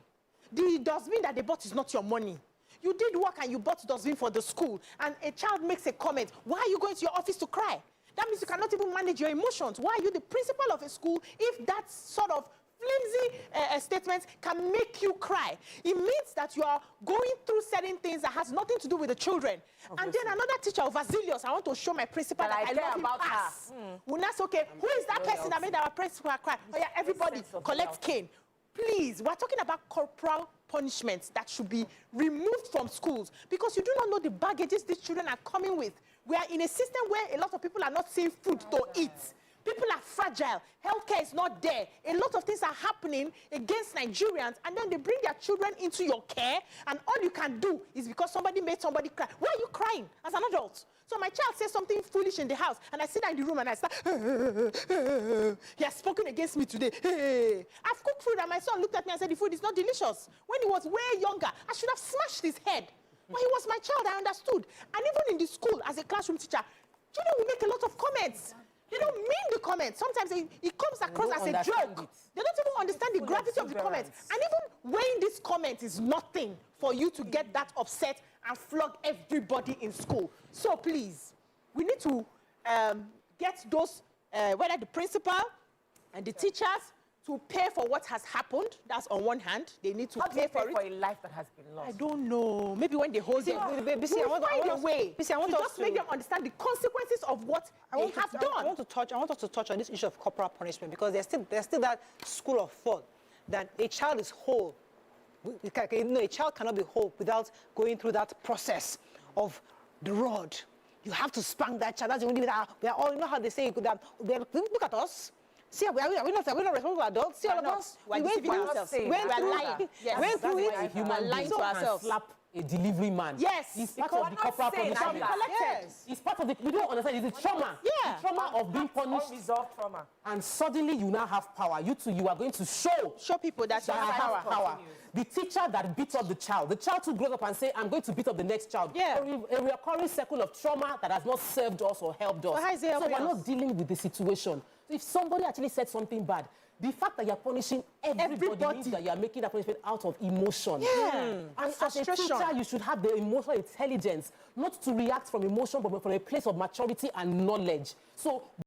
The dustbin that they bought is not your money. You did work and you bought dustbin for the school, and a child makes a comment. Why are you going to your office to cry? That means you cannot even manage your emotions. Why are you the principal of a school if that sort of flimsy statement can make you cry? It means that you are going through certain things that has nothing to do with the children. Obviously. And then another teacher, Vasilius, I want to show my principal that I love him pass. When that's okay, who is that person that made our principal cry? Oh yeah, everybody collect cane. Please, we're talking about corporal punishments that should be removed from schools, because you do not know the baggages these children are coming with. We are in a system where a lot of people are not seeing food to eat. People are fragile. Healthcare is not there. A lot of things are happening against Nigerians, and then they bring their children into your care, and all you can do is because somebody made somebody cry. Why are you crying as an adult? So my child says something foolish in the house, and I sit down in the room and I start, he has spoken against me today. I've cooked food, and my son looked at me and said, the food is not delicious. When he was way younger, I should have smashed his head. But he was my child, I understood. And even in the school, as a classroom teacher, children will make a lot of comments. They don't mean the comments. Sometimes it comes across as a joke. They don't even understand the gravity of the comments. And even weighing this comment is nothing for you to get that upset and flog everybody in school. So please, we need to get those, whether the principal and the teachers, to pay for what has happened. That's on one hand. They need to pay for it. For a life that has been lost? I don't know. Maybe when they hold them, we'll find a way to just make them understand the consequences of what they have done. I want us to touch on this issue of corporal punishment, because there's still that school of thought that a child is whole. A child cannot be whole without going through that process of the rod. You have to spank that child. That's the only way that we are all, you know how they say, look at us. See, are we not responsible adults? See, all of us, we went through it. Human lying to ourselves. Slap a delivery man. Yes. It's part of the corporal punishment. Yes. It's part of the, we don't understand, it's a trauma. Yeah. The trauma of being punished. Unresolved trauma. And suddenly you now have power. You two, you are going to show people that you have power. The teacher that beat up the child too grows up and say, I'm going to beat up the next child. Yeah. A recurring cycle of trauma that has not served us or helped us. So we're not dealing with the situation. So if somebody actually said something bad, the fact that you're punishing everybody means that you're making that punishment out of emotion. Yeah. And as a teacher, you should have the emotional intelligence, not to react from emotion, but from a place of maturity and knowledge. So